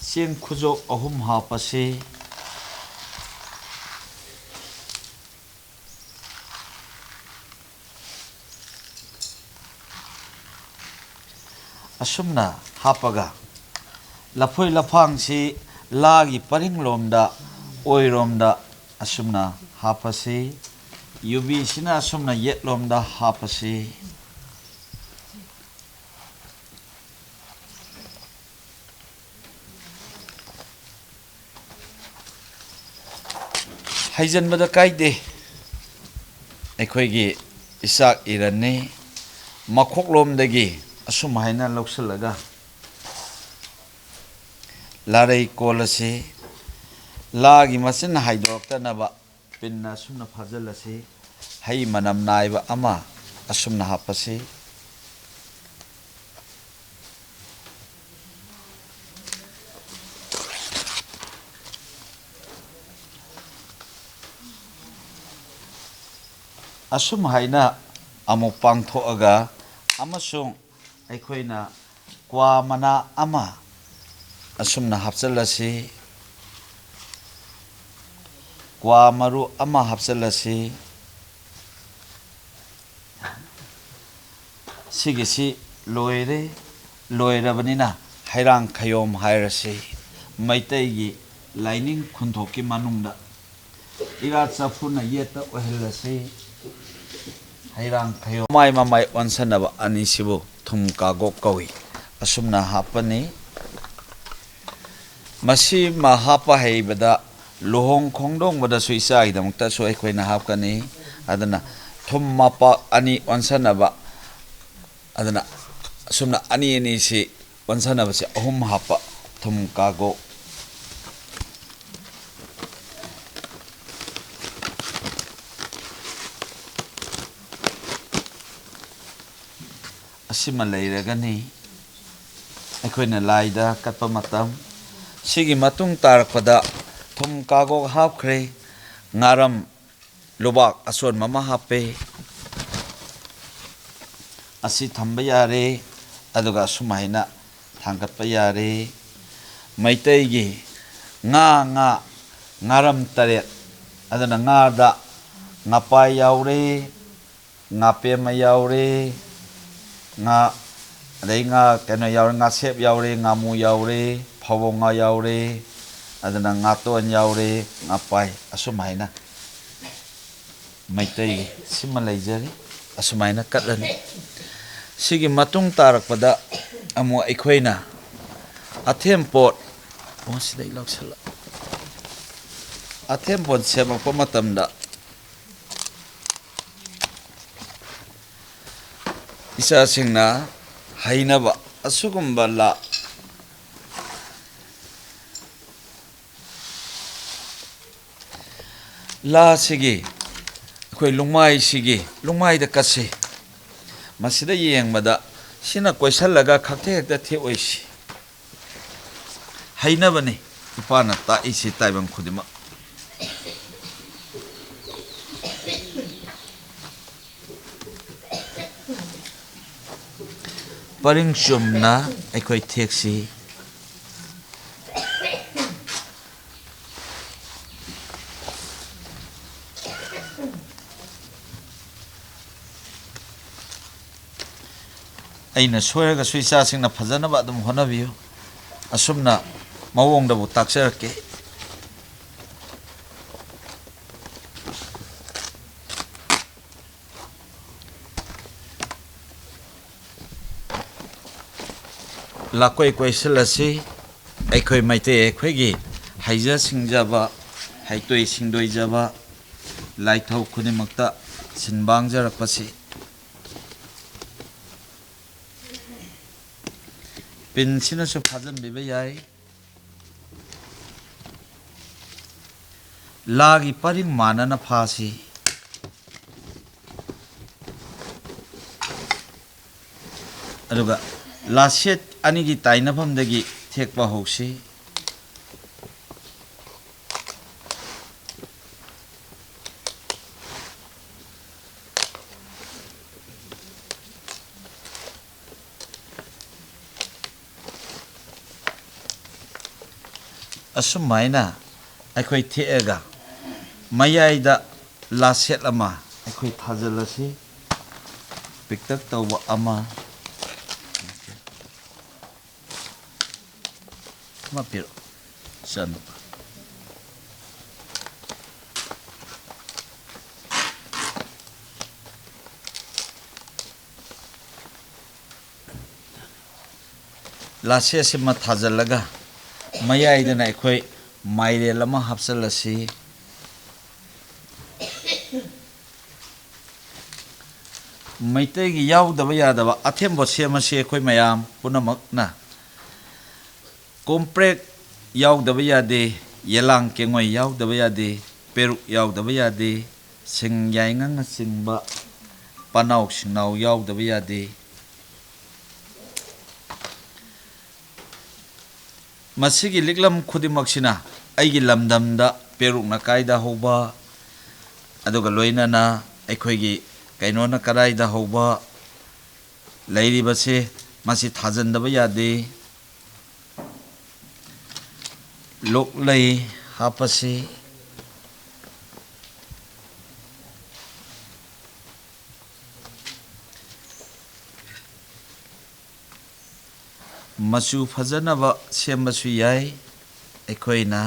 ꯆꯦꯡ ꯈꯨꯖꯣꯛ 3 ꯍꯥꯞꯄꯁꯤ ꯑꯁꯨꯝꯅ ꯍꯥꯞꯄꯒ ꯂꯐꯣꯏ ꯂꯐꯥꯡꯁꯤ ꯂꯥꯒꯤ ꯄꯔꯤꯡꯂꯣꯝꯗ ꯑꯣꯏꯔꯣꯝꯗ ꯑꯁꯨꯝꯅ ꯍꯥꯞꯄꯁꯤ ꯌꯨꯕꯤꯁꯤꯅ ꯑꯁꯨꯝꯅ ꯌꯦꯠꯂꯣꯝꯗ ꯍꯥꯞꯄꯁꯤ ꯍꯩꯖꯟꯕꯗ ꯀꯥꯏꯗꯦ ꯑꯩꯈꯣꯏꯒꯤ ꯏꯆꯥꯛ ꯏꯔꯟꯅꯤ ꯃꯈꯣꯛꯂꯣꯝꯗꯒꯤ ꯑꯁꯨꯝ ꯍꯥꯏꯅ ꯂꯧꯁꯤꯜꯂꯒ ꯂꯥꯔꯩ ꯀꯣꯜꯂꯁꯤ ꯂꯥꯒꯤ ꯃꯆꯤꯟ ꯍꯥꯏꯗꯣꯔꯛꯇꯅꯕ ꯄꯤꯟꯅ ꯑꯁꯨꯝꯅ ꯐꯥꯖꯤꯜꯂꯁꯤ ꯍꯩ ꯃꯅꯝ ꯅꯥꯏꯕ ꯑꯃ ꯑꯁꯨꯝꯅ ꯍꯥꯞꯄꯁꯤ ꯑꯁꯨꯝ ꯍꯥꯏꯅ ꯑꯃꯨꯛ ꯄꯥꯡꯊꯣꯛꯑꯒ ꯑꯃꯁꯨꯡ ꯑꯩꯈꯣꯏꯅ ꯀ꯭ꯋꯥ ꯃꯅꯥ ꯑꯃ ꯑꯁꯨꯝꯅ ꯍꯥꯞꯆꯤꯜꯂꯁꯤ ꯀ꯭ꯋꯥ ꯃꯔꯨ ꯑꯃ ꯍꯥꯞꯆꯤꯜꯂꯁꯤ ꯁꯤꯒꯤꯁꯤ ꯂꯣꯏꯔꯕꯅꯤꯅ ꯍꯩꯔꯥꯡ ꯈꯌꯣꯝ ꯍꯥꯏꯔꯁꯤ ꯃꯩꯇꯩꯒꯤ ꯂꯥꯏꯅꯤꯡ ꯈꯨꯟꯊꯣꯛꯀꯤ ꯃꯅꯨꯡꯗ ꯏꯔꯥꯠ ꯆꯐꯨꯅ ꯌꯦꯠꯇ ꯑꯣꯏꯍꯜꯂꯁꯤ ꯍꯩꯔꯥꯡ ꯈꯌꯣꯝ ꯃꯃꯥꯏ ꯑꯣꯟꯁꯟꯅꯕ ꯑꯅꯤꯁꯤꯕꯨ ꯊꯨꯝ ꯀꯥꯒꯣꯛ ꯀꯧꯏ ꯑꯁꯨꯝꯅ ꯍꯥꯞꯄꯅꯤ ꯃꯁꯤꯃ ꯍꯥꯞꯄ ꯍꯩꯕꯗ ꯂꯨꯍꯣꯡ ꯈꯣꯡꯗꯣꯡꯕꯗꯁꯨ ꯏꯆꯥꯒꯤꯗꯃꯛꯇꯁꯨ ꯑꯩꯈꯣꯏꯅ ꯍꯥꯞꯀꯅꯤ ꯑꯗꯨꯅ ꯊꯨꯝ ꯃꯄꯥꯛ ꯑꯅꯤ ꯑꯣꯟꯁꯟꯅꯕ ꯑꯗꯨꯅ ꯑꯁꯨꯝꯅ ꯑꯅꯤꯁꯤ ꯑꯣꯟꯁꯟꯅꯕꯁꯤ 3 ꯍꯥꯞꯄ ꯊꯨꯝ ꯀꯥꯒꯣꯛ ꯑꯁꯤꯃ ꯂꯩꯔꯒꯅꯤ ꯑꯩꯈꯣꯏꯅ ꯂꯥꯏꯗ ꯀꯠꯄ ꯃꯇꯝ ꯁꯤꯒꯤ ꯃꯇꯨꯡ ꯇꯥꯔꯛꯄꯗ ꯊꯨꯝ ꯀꯥꯒꯣꯛ ꯍꯥꯞꯈ꯭ꯔꯦ ꯉꯥꯔꯝ ꯂꯨꯕꯥꯛ ꯑꯆꯣꯟꯕ ꯑꯃ ꯍꯥꯞꯄꯦ ꯑꯁꯤ ꯊꯝꯕ ꯌꯥꯔꯦ ꯑꯗꯨꯒ ꯑꯁꯨꯃꯥꯏꯅ ꯊꯥꯡꯒꯠꯄ ꯌꯥꯔꯦ ꯃꯩꯇꯩꯒꯤ ꯉꯥꯔꯝ 7 ꯑꯗꯨꯅ ꯉꯥꯗ ꯉꯄꯥꯏ ꯌꯥꯎꯔꯦ ꯉꯥꯄꯦꯝꯃ ꯌꯥꯎꯔꯦ ꯑꯗꯩ ꯀꯩꯅꯣ ꯌꯥꯎꯔꯦ ꯉꯥꯁꯦꯞ ꯌꯥꯎꯔꯦ ꯉꯥꯃꯨ ꯌꯥꯎꯔꯦ ꯐꯥꯕꯣ ꯉꯥ ꯌꯥꯎꯔꯦ ꯑꯗꯨꯅ ꯉꯥꯇꯣꯟ ꯌꯥꯎꯔꯦ ꯉꯄꯥꯏ ꯑꯁꯨꯃꯥꯏꯅ ꯃꯩꯇꯩꯒꯤ ꯁꯤꯃ ꯂꯩꯖꯔꯤ ꯑꯁꯨꯃꯥꯏꯅ ꯀꯠꯂꯅꯤ ꯁꯤꯒꯤ ꯃꯇꯨꯡ ꯇꯥꯔꯛꯄꯗ ꯑꯃꯨꯛ ꯑꯩꯈꯣꯏꯅ ꯑꯊꯦꯝꯄꯣꯠ ꯁꯤꯗꯩ ꯂꯧꯁꯤꯜꯂ ꯑꯊꯦꯝꯄꯣꯠ ꯁꯦꯝꯃꯛꯄ ꯃꯇꯝꯗ ꯏꯆꯥꯁꯤꯡꯅ ꯍꯩꯅꯕ ꯑꯁꯤꯒꯨꯝꯕ ꯂꯥꯁꯤꯒꯤ ꯑꯩꯈꯣꯏ ꯂꯨꯡꯃꯥꯏꯗ ꯀꯠꯁꯤ ꯃꯁꯤꯗ ꯌꯦꯡꯕꯗ ꯁꯤꯅ ꯀꯣꯏꯁꯜꯂꯒ ꯈꯛꯇ ꯍꯦꯛꯇ ꯊꯦꯛꯑꯣꯏꯁꯤ ꯍꯩꯅꯕꯅꯤ ꯏꯄꯥꯅ ꯇꯥꯛꯏꯁꯤ ꯇꯥꯏꯕꯪ ꯈꯨꯗꯤꯡꯃꯛ ꯄꯔꯤꯡ ꯆꯨꯝꯅ ꯑꯩꯈꯣꯏ ꯊꯦꯛꯁꯤ ꯑꯩꯅ ꯁꯣꯏꯔꯒꯁꯨ ꯏꯆꯥꯁꯤꯡꯅ ꯐꯖꯅꯕ ꯑꯗꯨꯝ ꯍꯣꯠꯅꯕꯤꯌꯨ ꯑꯁꯨꯝꯅ ꯃꯑꯣꯡꯗꯕꯨ ꯇꯥꯛꯆꯔꯛꯀꯦ ꯂꯥꯀꯣꯏ ꯀꯣꯏꯁꯤꯜꯂꯁꯤ ꯑꯩꯈꯣꯏ ꯃꯩꯇꯩ ꯑꯩꯈꯣꯏꯒꯤ ꯍꯩꯖ ꯁꯤꯡꯖꯕ ꯍꯩꯇꯣꯏ ꯁꯤꯡꯗꯣꯏꯖꯕ ꯂꯥꯏꯊꯧ ꯈꯨꯗꯤꯡꯃꯛꯇ ꯁꯤꯟꯕꯥꯡꯖꯔꯛꯄꯁꯤ ꯄꯤꯟꯁꯤꯅꯁꯨ ꯐꯥꯖꯤꯟꯕꯤꯕ ꯌꯥꯏ ꯂꯥꯒꯤ ꯄꯔꯤꯡ ꯃꯥꯟꯅꯅ ꯐꯥꯁꯤ ꯑꯗꯨꯒ ꯂꯥꯁꯦꯠ ꯑꯅꯤꯒꯤ ꯇꯥꯏꯅꯐꯝꯗꯒꯤ ꯊꯦꯛꯄ ꯍꯧꯁꯤ ꯑꯁꯨꯃꯥꯏꯅ ꯑꯩꯈꯣꯏ ꯊꯦꯛꯑꯒ ꯃꯌꯥꯏꯗ ꯂꯥꯁꯦꯠ ꯑꯃ ꯑꯩꯈꯣꯏ ꯊꯥꯖꯤꯜꯂꯁꯤ ꯄꯤꯛꯇꯛ ꯇꯧꯕ ꯑꯃ ꯄꯤꯔꯣ ꯆꯟꯕ ꯂꯥꯁꯦꯠꯁꯤꯃ ꯊꯥꯖꯤꯜꯂꯒ ꯃꯌꯥꯏꯗꯅ ꯑꯩꯈꯣꯏ ꯃꯥꯏꯔꯦꯜ ꯑꯃ ꯍꯥꯞꯆꯤꯜꯂꯁꯤ ꯃꯩꯇꯩꯒꯤ ꯌꯥꯎꯗꯕ ꯌꯥꯗꯕ ꯑꯊꯦꯟꯄꯣꯠ ꯁꯦꯝꯃꯁꯤ ꯑꯩꯈꯣꯏ ꯃꯌꯥꯝ ꯄꯨꯝꯅꯃꯛꯅ ꯀꯣꯝꯄ꯭ꯔꯦꯛ ꯌꯥꯎꯗꯕ ꯌꯥꯗꯦ ꯌꯦꯂꯥꯡ ꯀꯦꯡꯉꯣꯏ ꯌꯥꯎꯗꯕ ꯌꯥꯗꯦ ꯄꯦꯔꯨꯛ ꯌꯥꯎꯗꯕ ꯌꯥꯗꯦ ꯁꯤꯡ ꯌꯥꯏꯉꯪꯅꯆꯤꯡꯕ ꯄꯅꯥꯎ ꯁꯤꯡꯅꯥꯎ ꯌꯥꯎꯗꯕ ꯌꯥꯗꯦ ꯃꯁꯤꯒꯤ ꯂꯤꯛꯂꯝ ꯈꯨꯗꯤꯡꯃꯛꯁꯤꯅ ꯑꯩꯒꯤ ꯂꯝꯗꯝꯗ ꯄꯦꯔꯨꯛꯅ ꯀꯥꯏꯗ ꯍꯧꯕ ꯑꯗꯨꯒ ꯂꯣꯏꯅꯅ ꯑꯩꯈꯣꯏꯒꯤ ꯀꯩꯅꯣꯅ ꯀꯗꯥꯏꯗ ꯍꯧꯕ ꯂꯩꯔꯤꯕꯁꯦ ꯃꯁꯤ ꯊꯥꯖꯟꯗꯕ ꯌꯥꯗꯦ ꯂꯣꯛꯂꯩ ꯍꯥꯞꯄꯁꯤ ꯃꯆꯨ ꯐꯖꯅꯕ ꯁꯦꯝꯕꯁꯨ ꯌꯥꯏ ꯑꯩꯈꯣꯏꯅ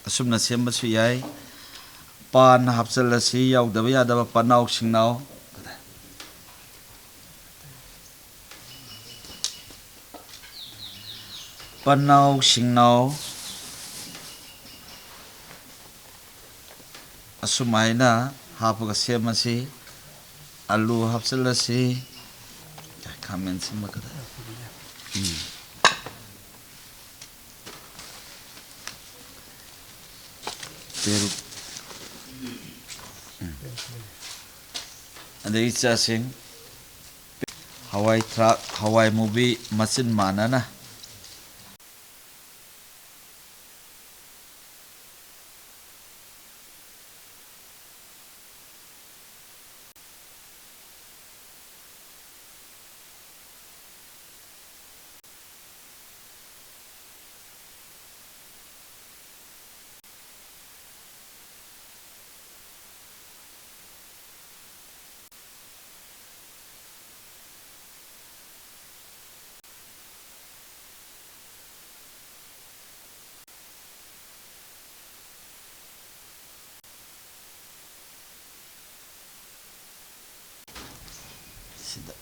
ꯑꯁꯨꯝꯅ ꯁꯦꯝꯕꯁꯨ ꯌꯥꯏ ꯄꯥꯟ ꯍꯥꯞꯆꯤꯜꯂꯁꯤ ꯌꯥꯎꯗꯕ ꯌꯥꯗꯕ ꯄꯅꯥꯎ ꯁꯤꯡꯅꯥꯎ ꯄꯅꯥꯎ ꯁꯤꯡꯅꯥꯎ ꯑꯁꯨꯃꯥꯏꯅ ꯍꯥꯞꯄꯒ ꯁꯦꯝꯃꯁꯤ ꯑꯂꯨ ꯍꯥꯞꯆꯤꯜꯂꯁꯤ ꯈꯥꯃꯦꯟ ꯁꯤꯟꯕ ꯀꯗꯥꯏ ꯄꯦꯔꯨꯛ ꯑꯗꯒꯤ ꯆꯥꯁꯤꯡ ꯍꯋꯥꯏ ꯊꯔꯥꯛ ꯍꯋꯥꯏ ꯃꯨꯕꯤ ꯃꯆꯤꯟ ꯃꯥꯟꯅꯅ sida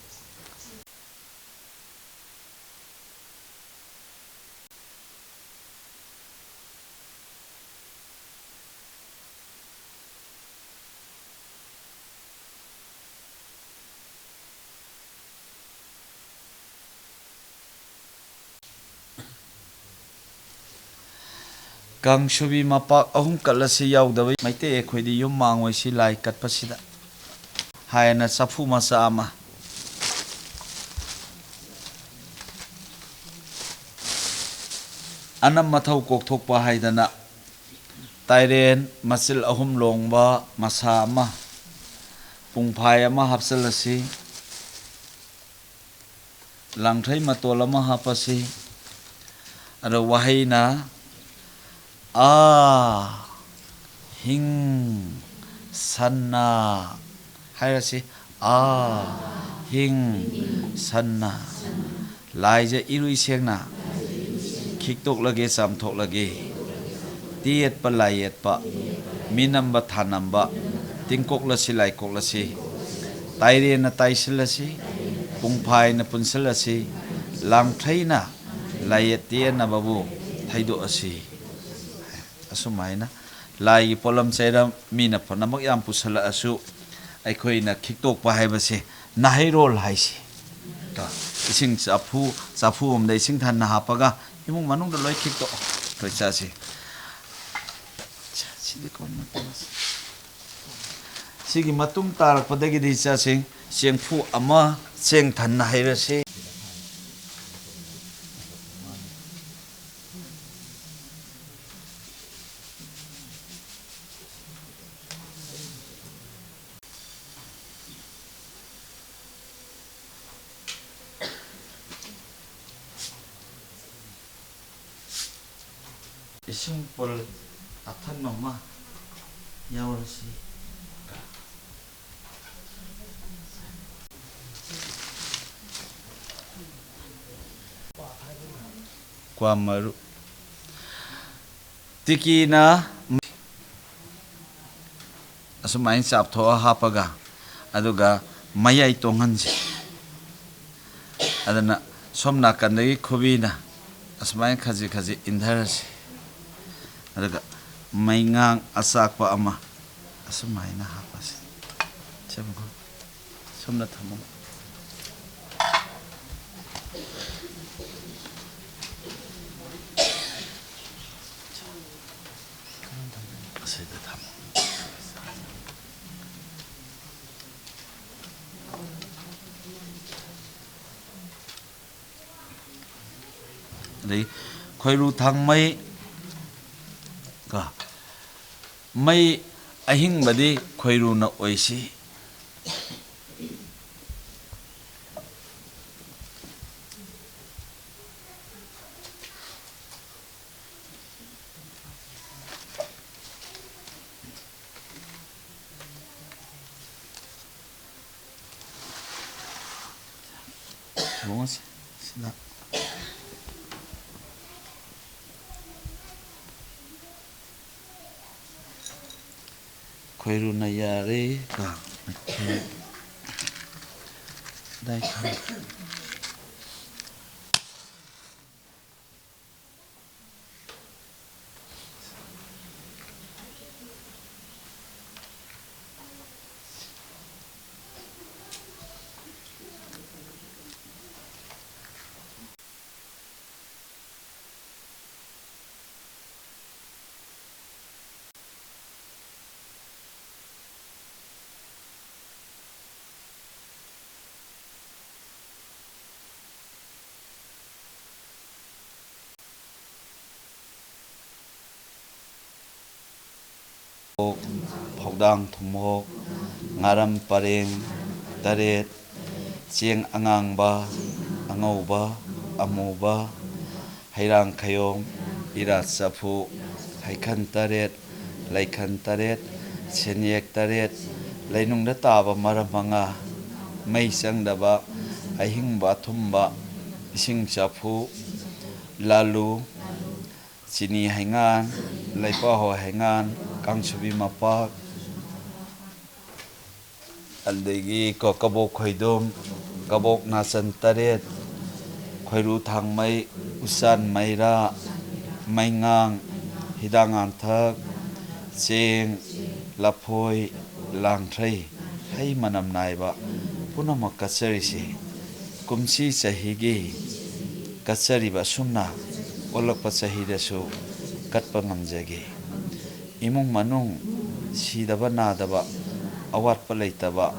ꯀꯥꯡꯁꯨꯕꯤ ꯃꯄꯥꯛ ꯑꯍꯨꯝ ꯀꯠꯂꯁꯤ ꯌꯥꯎꯗꯕ ꯃꯩꯇꯩ ꯑꯩꯈꯣꯏꯗꯤ ꯌꯨꯝ ꯃꯥꯡꯑꯣꯏꯁꯤ ꯂꯥꯏ ꯀꯠꯄꯁꯤꯗ ꯍꯥꯏꯅ ꯆꯐꯨ ꯃꯆꯥ ꯑꯃ ꯑꯅꯝ ꯃꯊꯧ ꯀꯣꯛꯊꯣꯛꯄ ꯍꯥꯏꯗꯅ ꯇꯥꯏꯔꯦꯟ ꯃꯆꯤꯜ ꯑꯍꯨꯝ ꯂꯣꯡꯕ ꯃꯁꯥ ꯑꯃ ꯄꯨꯡꯐꯥꯏ ꯑꯃ ꯍꯥꯞꯆꯤꯜꯂꯁꯤ ꯂꯥꯡꯊ꯭ꯔꯩ ꯃꯇꯣꯜ ꯑꯃ ꯍꯥꯞꯄꯁꯤ ꯑꯗ ꯋꯥꯍꯩꯅ ꯍꯤꯡ ꯁꯟꯅ ꯍꯥꯏꯔꯁꯤ ꯍꯤꯡ ꯁꯟꯅ ꯂꯥꯏꯖ ꯏꯔꯨꯏ ꯁꯦꯡꯅ ꯈꯤꯛꯇꯣꯛꯂꯒꯦ ꯆꯥꯝꯊꯣꯛꯂꯒꯦ ꯇꯤꯌꯦꯠꯄ ꯂꯥꯏ ꯌꯦꯠꯄ ꯃꯤꯅꯝꯕ ꯊꯥꯅꯝꯕ ꯇꯤꯡꯀꯣꯛꯂꯁꯤ ꯂꯥꯏ ꯀꯣꯛꯂꯁꯤ ꯇꯥꯏꯔꯦꯟꯅ ꯇꯥꯏꯁꯤꯜꯂꯁꯤ ꯄꯨꯡꯐꯥꯏꯅ ꯄꯨꯟꯁꯤꯜꯂꯁꯤ ꯂꯥꯡꯊ꯭ꯔꯩꯅ ꯂꯥꯏꯌꯦꯠ ꯇꯤꯌꯦꯠꯅꯕꯕꯨ ꯊꯩꯗꯣꯛꯑꯁꯤ ꯑꯁꯨꯃꯥꯏꯅ ꯂꯥꯏꯒꯤ ꯄꯣꯠꯂꯝ ꯆꯩꯔꯝ ꯃꯤꯅ ꯄꯨꯝꯅꯃꯛ ꯌꯥꯝ ꯄꯨꯁꯜꯂꯛꯑꯁꯨ ꯑꯩꯈꯣꯏꯅ ꯈꯤꯛꯇꯣꯛꯄ ꯍꯥꯏꯕꯁꯦ ꯅꯥꯍꯩꯔꯣꯜ ꯍꯥꯏꯁꯤ ising chafu omda ising than na hapaga imung manung da loi khik to khoi cha si sidi kon sigi matung tarak padagi di cha sing chengphu ama cheng than na haira se ising pol athan noma yawarasi kwa maru tikina asumai chap tho hapaga aduga mayai tonghansi adana somna kanai khubina asumai khaji indharasi aduga maingang asakpa ama asumai na hapasi chabgo somna thamo asida thamo dei khoiru thang mai ka mai ahing badi khoiru na oisi Vamos sila khoiru na yare ka dai khan Phokdang thumok ngaram pareng taret chieng angangba angauba amuba hairang khayom irat sapu haikhan taret laikhan taret senyek taret lainung da taba maramanga mai changdaba ahingba thumba ising chapu lalu chini haingan laipa ho haingan kangsubi mapak aldegi ko kabok khoidom kabok nasan taret khoiru thangmai usan maira maingang hidang anthak cheng laphoi langthrai hai manam naiba punamak kasari si kumsi sahigi kasari ba sumna olakpa sahidasu katpa ngamjage imung manung sidaba nadaba awatpa leitaba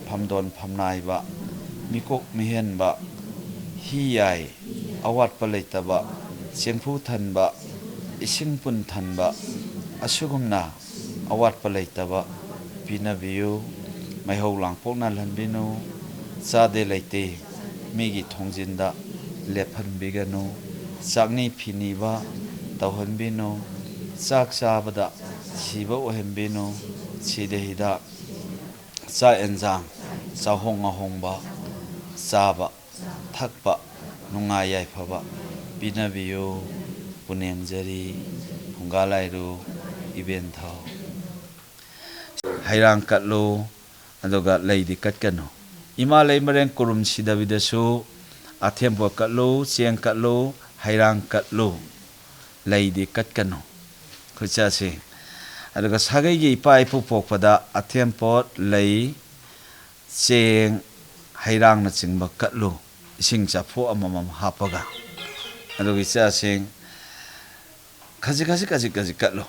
phamdon phamnaiba mikok mihenba hiyai awatpa leitaba chengphu thanba ising pun thanba asugumna awatpa leitaba pinabiu maihau langpokna lanbinu chade leite migi thongjinda lephan biganu chakni phiniba tawhanbinu chak chabada siba ohembinu sidehida cha enjang chahong ahongba chaba thakpa nungai yaifaba pinabiu punemjari hungalairu iben thau hairang katlo adoga leidi katkano ima leimareng kurum sidabidasu athembo katlo cheng katlo hairang katlo leidi katkano khucha se aduga sagai gi ipa ipu pokpada athempot lei cheng hairang na chingba katlo ising chafu amamam hapaga adugi isasing kaji katlo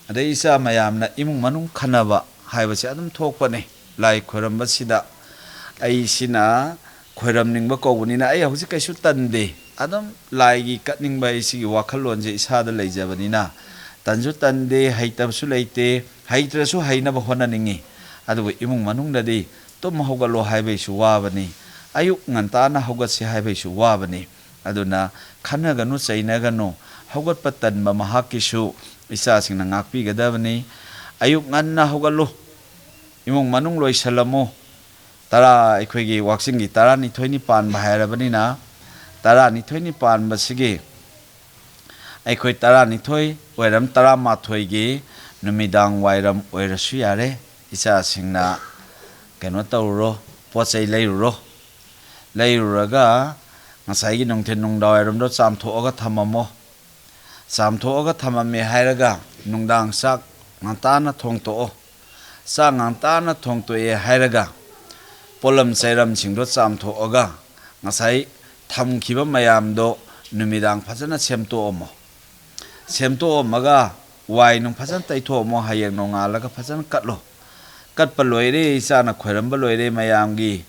adai isa mayamna imung manung khanaba haibase adum thokpane lai khoiramba sida ai sina khoiram ningba kobunina ai hausi kaisu tande adam lai gi katningba isi gi wakhallon je isa da leijabanina tanju tande haitabsu leite haitrasu hainaba hona ningi adu imung manung dadi tum hogalo haibe su wabani ayuk ngantana hogatsi haibe su wabani aduna khanaganu chainaganu hogat patan ma mahakisu isa singna ngakpi gadabani ayuk nganna hogalo imung manung loi salamo tara ikhoigi waksingi tara ni thoini pan bahairabani na tara ni thoini pan basigi aikhoi tara ni thoi oiram tara ma thoigi numidang wairam oirasu yare isa singna keno tawro pochai leiruraga ngasai gi nongthen nongdawairam do chamthoaga thamamo samthoaga thamame hairaga nungdang sak ngantana thongto sa ngantana thongto e hairaga polam sairam singdo chamthoaga ngasai thamkhiba mayamdo numidang phajana semto maga wai nung phajan taitho mo hayeng nongalaga phajan katlo katpa loire isana khoiramba loire mayamgi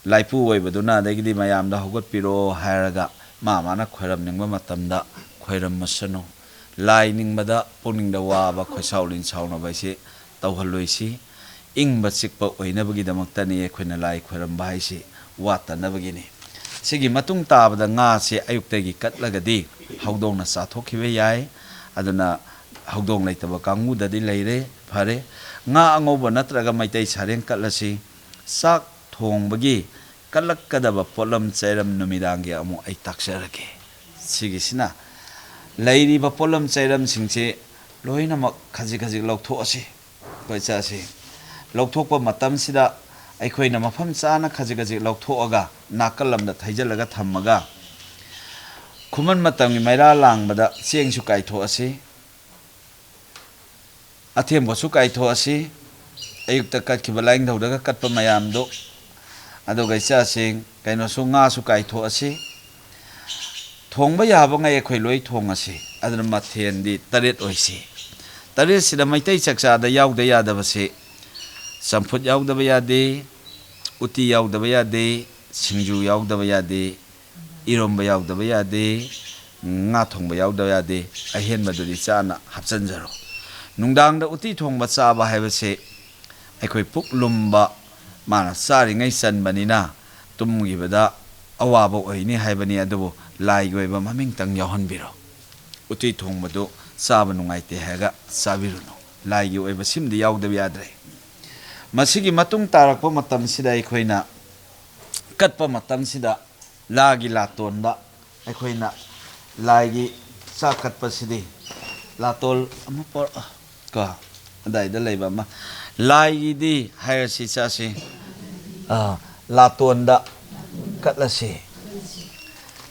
laipu oibaduna dagidi mayamda hogot piro hairaga mana khoiram ningba matamda khoiram masano lai ningmada poningda waba khoisaulin sauna baise tawhalloisi ingba sikpa oinabagi damaktani ekhoina lai khoiram baise watanabagini sigi matung tabada nga se ayuktagi katlagadi hawdongna sathokhibe yai aduna hawdong laitaba kangu dadi leire phare nga angoba natraga maitai sareng katlasi sak thongbagi kalakadaba polam chairam numidangi amu ai taksarake sigisina lairi ba polam chairam singche loina mak khaji lautho ase koicha ase lauthokpa matam sida aikhoina mafam chana khaji lauthoaga nakalamda thaijalaga thammaga khuman matamgi maira langbada chengsu kaitho ase athembo su kaitho ase ayukta katkiba laing daudaga katpa mayamdo ado gaisa sing kaino su nga su kaitho ase thongba yaba nga ekhoi loi thong ase adana mathen di taret oisi taret sida maitai chakcha da yauda yadaba se samput yaudaba yade uti yaudaba yade singju yaudaba yade iromba yaudaba yade nga thongba yaudaba yade ahen maduri chana hapsanjaro nungdang da uti thongba chaba haibase aikhoi puk lumba mana sari ngai sanbanina tumgibada awaba oini haibani adubu lai goiba maming tang yawhanbiro uti thongbadu chaba nungaite haga sabiruno lai gi oiba simdi yaudaba yadre masigi matung tarakpa matam sida aikhoina katpa matam sida lagi latonda aikhoina laigi sa katpa sidi latol ama por ka adai da leiba ma laigi di hairsi chasi latonda katlasi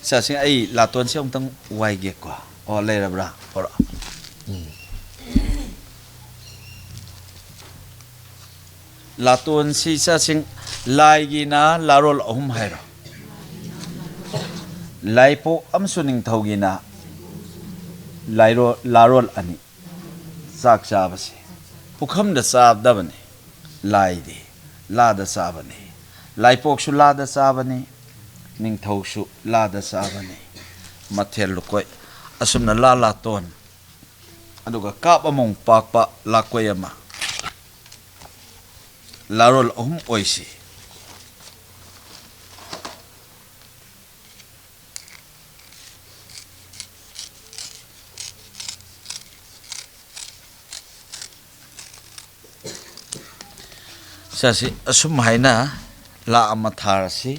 chasi ai laton se ongtang waige ko o leirabra por laton si chasing laigi na larol ahum hairo laipo amsuning thogina larol ani sak chabase pukham da sabdabane laidi lada sabane laipok su lada sabane ning thau su lada sabane mathel lukoi asumna la ton aduga kap among pakpa lakoi ama larol ahum oisi sasi asum haina la amatharasi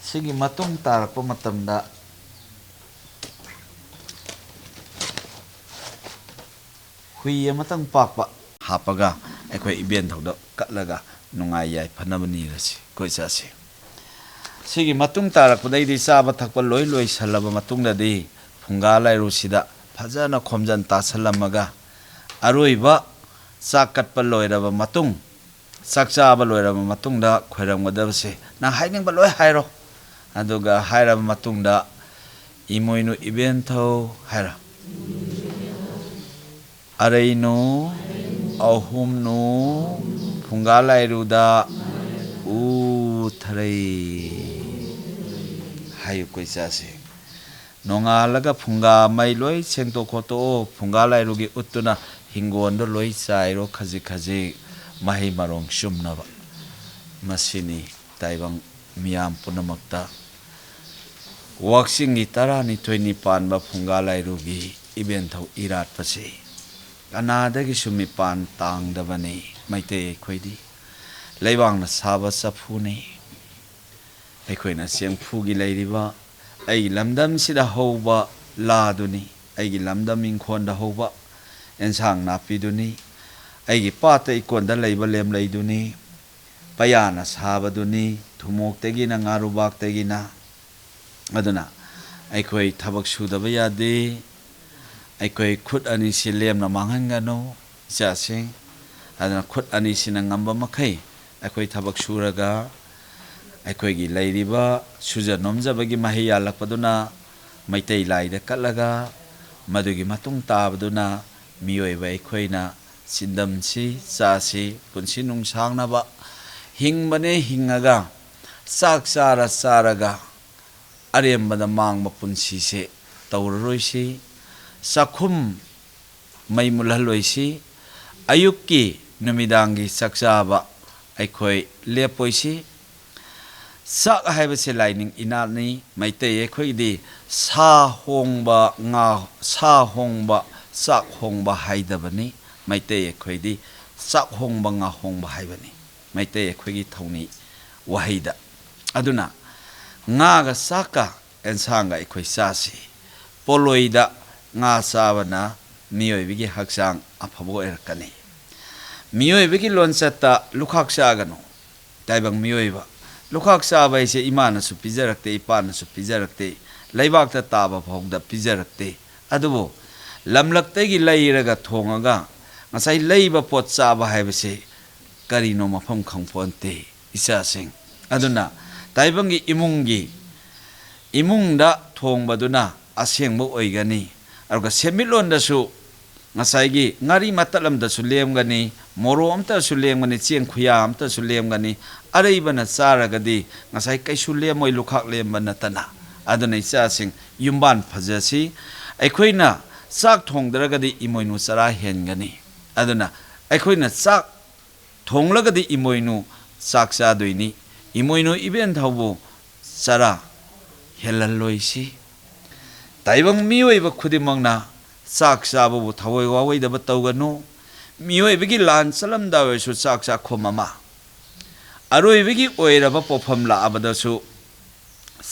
sigi matung tarakpa matamda hui amatang pakpa hapaga aikhoi iben thauda katlaga nungai yai phanabani rasi koi chasi sigi matung tarakpadai di chaba thakpa loi salaba matungda di phunga lairu sida phajana khomjan ta salamaga aroiba chakatpa loiraba matung sakcha ba loiraba matungda khoiram gadabse na haining ba loi hairo ꯑꯗꯨꯒ ꯍꯥꯏꯔꯕ ꯃꯇꯨꯡꯗ ꯏꯃꯣꯏꯅꯨ ꯏꯕꯦꯟꯊꯧ ꯍꯥꯏꯔꯣ ꯑꯔꯩꯅꯨ ꯑꯍꯨꯝꯅꯨ ꯐꯨꯡꯒꯥ ꯂꯥꯏꯔꯨꯗ ꯎꯊꯔꯩ ꯍꯥꯏꯌꯨ ꯀꯣ ꯏꯆꯥꯁꯤꯡ ꯅꯣꯡꯉꯥꯜꯂꯒ ꯐꯨꯡꯒꯥ ꯃꯩ ꯂꯣꯏ ꯁꯦꯡꯇꯣꯛ ꯈꯣꯠꯇꯣꯛꯑꯣ ꯐꯨꯡꯒꯥ ꯂꯥꯏꯔꯨꯒꯤ ꯎꯠꯇꯨꯅ ꯍꯤꯡꯒꯣꯜꯗꯣ ꯂꯣꯏ ꯆꯥꯏꯔꯣ ꯈꯖꯤꯛ ꯈꯖꯤꯛ ꯃꯍꯩ ꯃꯔꯣꯡ ꯆꯨꯝꯅꯕ ꯃꯁꯤꯅꯤ ꯇꯥꯏꯕꯪ ꯃꯤꯌꯥꯝ ꯄꯨꯝꯅꯃꯛꯇ ꯋꯥꯛꯆꯤꯡꯒꯤ 12ꯅꯤ ꯄꯥꯟꯕ ꯐꯨꯡꯒꯥ ꯂꯥꯏꯔꯨꯒꯤ ꯏꯕꯦꯟꯊꯧ ꯏꯔꯥꯠꯄꯁꯤ ꯀꯅꯥꯗꯒꯤꯁꯨ ꯃꯤꯄꯥꯟ ꯇꯥꯡꯗꯕꯅꯤ ꯃꯩꯇꯩ ꯑꯩꯈꯣꯏꯗꯤ ꯂꯩꯕꯥꯛꯅ ꯁꯥꯕ ꯆꯐꯨꯅꯤ ꯑꯩꯈꯣꯏꯅ ꯆꯦꯡꯐꯨꯒꯤ ꯂꯩꯔꯤꯕ ꯑꯩꯒꯤ ꯂꯝꯗꯝꯁꯤꯗ ꯍꯧꯕ ꯂꯥꯗꯨꯅꯤ ꯑꯩꯒꯤ ꯂꯝꯗꯝ ꯏꯪꯈꯣꯜꯗ ꯍꯧꯕ ꯑꯦꯟꯁꯥꯡ ꯅꯥꯄꯤꯗꯨꯅꯤ ꯑꯩꯒꯤ ꯄꯥꯠꯇ ꯏꯀꯣꯟꯗ ꯂꯩꯕ ꯂꯦꯝꯂꯩꯗꯨꯅꯤ ꯄꯌꯥꯅ ꯁꯥꯕꯗꯨꯅꯤ ꯊꯨꯃꯣꯛꯇꯒꯤꯅ ꯉꯥꯔꯨꯕꯥꯛꯇꯒꯤꯅ ꯑꯗꯨꯅ ꯑꯩꯈꯣꯏ ꯊꯕꯛ ꯁꯨꯗꯕ ꯌꯥꯗꯦ ꯑꯩꯈꯣꯏ ꯈꯨꯠ ꯑꯅꯤꯁꯤ ꯂꯦꯝꯅ ꯃꯥꯡꯍꯟꯒꯅꯨ ꯏꯆꯥꯁꯤꯡ ꯑꯗꯨꯅ ꯈꯨꯠ ꯑꯅꯤꯁꯤꯅ ꯉꯝꯕ ꯃꯈꯩ ꯑꯩꯈꯣꯏ ꯊꯕꯛ ꯁꯨꯔꯒ ꯑꯩꯈꯣꯏꯒꯤ ꯂꯩꯔꯤꯕ ꯁꯨꯖ ꯅꯣꯝꯖꯕꯒꯤ ꯃꯍꯩ ꯌꯥꯜꯂꯛꯄꯗꯨꯅ ꯃꯩꯇꯩ ꯂꯥꯏꯗ ꯀꯠꯂꯒ ꯃꯗꯨꯒꯤ ꯃꯇꯨꯡ ꯇꯥꯕꯗꯨꯅ ꯃꯤꯑꯣꯏꯕ ꯑꯩꯈꯣꯏꯅ ꯆꯤꯟꯗꯝꯁꯤ ꯆꯥꯁꯤ ꯄꯨꯟꯁꯤ ꯅꯨꯡꯁꯥꯡꯅꯕ ꯍꯤꯡꯕꯅꯦ ꯍꯤꯡꯉꯒ ꯆꯥꯛ ꯆꯥꯔ ꯆꯥꯔꯒ ꯑꯔꯦꯝꯕꯗ ꯃꯥꯡꯕ ꯄꯨꯟꯁꯤꯁꯦ ꯇꯧꯔꯔꯣꯏꯁꯤ ꯆꯥꯛꯈꯨꯝ ꯃꯩ ꯃꯨꯠꯍꯜꯂꯣꯏꯁꯤ ꯑꯌꯨꯛꯀꯤ ꯅꯨꯃꯤꯗꯥꯡꯒꯤ ꯆꯥꯛꯆꯥꯕ ꯑꯩꯈꯣꯏ ꯂꯦꯞꯄꯣꯏꯁꯤ ꯆꯥꯛ ꯍꯥꯏꯕꯁꯦ ꯂꯥꯏꯅꯤꯡ ꯏꯅꯥꯠꯅꯤ ꯃꯩꯇꯩ ꯑꯩꯈꯣꯏꯒꯤꯗꯤ ꯁꯥ ꯍꯣꯡꯕ ꯉꯥ ꯁꯥ ꯍꯣꯡꯕ ꯆꯥꯛ ꯍꯣꯡꯕ ꯍꯥꯏꯗꯕꯅꯤ ꯃꯩꯇꯩ ꯑꯩꯈꯣꯏꯗꯤ ꯆꯥꯛ ꯍꯣꯡꯕ ꯉꯥ ꯍꯣꯡꯕ ꯍꯥꯏꯕꯅꯤ ꯃꯩꯇꯩ ꯑꯩꯈꯣꯏꯒꯤ ꯊꯧꯅꯤ ꯋꯥꯍꯩꯗ ꯑꯗꯨꯅ ꯉꯥꯒ ꯆꯥꯛꯀ ꯑꯦꯟꯁꯥꯡꯒ ꯑꯩꯈꯣꯏ ꯆꯥꯁꯤ ꯄꯣꯂꯣꯏꯗ ꯉꯥ ꯆꯥꯕꯅ ꯃꯤꯑꯣꯏꯕꯒꯤ ꯍꯛꯆꯥꯡ ꯑꯐꯕ ꯑꯣꯏꯔꯛꯀꯅꯤ ꯃꯤꯑꯣꯏꯕꯒꯤ ꯂꯣꯟꯆꯠꯇ ꯂꯨꯈꯥꯛ ꯆꯥꯒꯅꯨ ꯇꯥꯏꯕꯪ ꯃꯤꯑꯣꯏꯕ ꯂꯨꯈꯥꯛ ꯆꯥꯕ ꯍꯥꯏꯁꯦ ꯏꯃꯥꯅꯁꯨ ꯄꯤꯖꯔꯛꯇꯦ ꯏꯄꯥꯅꯁꯨ ꯄꯤꯖꯔꯛꯇꯦ ꯂꯩꯕꯥꯛꯇ ꯇꯥꯕ ꯐꯥꯎꯗ ꯄꯤꯖꯔꯛꯇꯦ ꯑꯗꯨꯕꯨ ꯂꯝꯂꯛꯇꯒꯤ ꯂꯩꯔꯒ ꯊꯣꯡꯉꯒ ꯉꯁꯥꯏ ꯂꯩꯕ ꯄꯣꯠ ꯆꯥꯕ ꯍꯥꯏꯕꯁꯦ ꯀꯔꯤꯅꯣ ꯃꯐꯝ ꯈꯪꯄꯣꯟꯇꯦ ꯏꯆꯥꯁꯤꯡ ꯑꯗꯨꯅ ꯇꯥꯏꯕꯪꯒꯤ ꯏꯃꯨꯡꯗ ꯊꯣꯡꯕꯗꯨꯅ ꯑꯁꯦꯡꯕ ꯑꯣꯏꯒꯅꯤ ꯑꯗꯨꯒ ꯁꯦꯟꯃꯤꯠꯂꯣꯟꯗꯁꯨ ꯉꯁꯥꯏꯒꯤ ꯉꯥꯔꯤ ꯃꯇꯠ ꯑꯃꯗꯁꯨ ꯂꯦꯝꯒꯅꯤ ꯃꯣꯔꯣꯛ ꯑꯃꯇꯁꯨ ꯂꯦꯝꯒꯅꯤ ꯆꯦꯡ ꯈꯨꯌꯥ ꯑꯃꯇꯁꯨ ꯂꯦꯝꯒꯅꯤ ꯑꯔꯩꯕꯅ ꯆꯥꯔꯒꯗꯤ ꯉꯁꯥꯏ ꯀꯩꯁꯨ ꯂꯦꯝꯃꯣꯏ ꯂꯨꯈꯥꯛ ꯂꯦꯝꯕ ꯅꯠꯇꯅ ꯑꯗꯨꯅ ꯏꯆꯥꯁꯤꯡ ꯌꯨꯝꯕꯥꯟ ꯐꯖꯁꯤ ꯑꯩꯈꯣꯏꯅ ꯆꯥꯛ ꯊꯣꯡꯗ꯭ꯔꯒꯗꯤ ꯏꯃꯣꯏꯅꯨ ꯆꯔꯥ ꯍꯦꯟꯒꯅꯤ ꯑꯗꯨꯅ ꯑꯩꯈꯣꯏꯅ ꯆꯥꯛ ꯊꯣꯡꯂꯒꯗꯤ ꯏꯃꯣꯏꯅꯨ ꯆꯥꯛ ꯆꯥꯗꯣꯏꯅꯤ ꯏꯃꯣꯏꯅꯨ ꯏꯕꯦꯟꯊꯧꯕꯨ ꯆꯔꯥ ꯍꯦꯜꯍꯜꯂꯣꯏꯁꯤ ꯇꯥꯏꯕꯪ ꯃꯤꯑꯣꯏꯕ ꯈꯨꯗꯤꯡꯃꯛꯅ ꯆꯥꯛ ꯆꯥꯕꯕꯨ ꯊꯋꯥꯏ ꯋꯥꯋꯏꯗꯕ ꯇꯧꯒꯅꯨ ꯃꯤꯑꯣꯏꯕꯒꯤ ꯂꯥꯟ ꯆꯠꯂꯝꯗꯥꯏ ꯑꯣꯏꯔꯁꯨ ꯆꯥꯛ ꯆꯥꯛꯈꯨꯝ ꯑꯃ ꯑꯔꯣꯏꯕꯒꯤ ꯑꯣꯏꯔꯕ ꯄꯣꯠꯐꯝ ꯂꯥꯛꯑꯕꯗꯁꯨ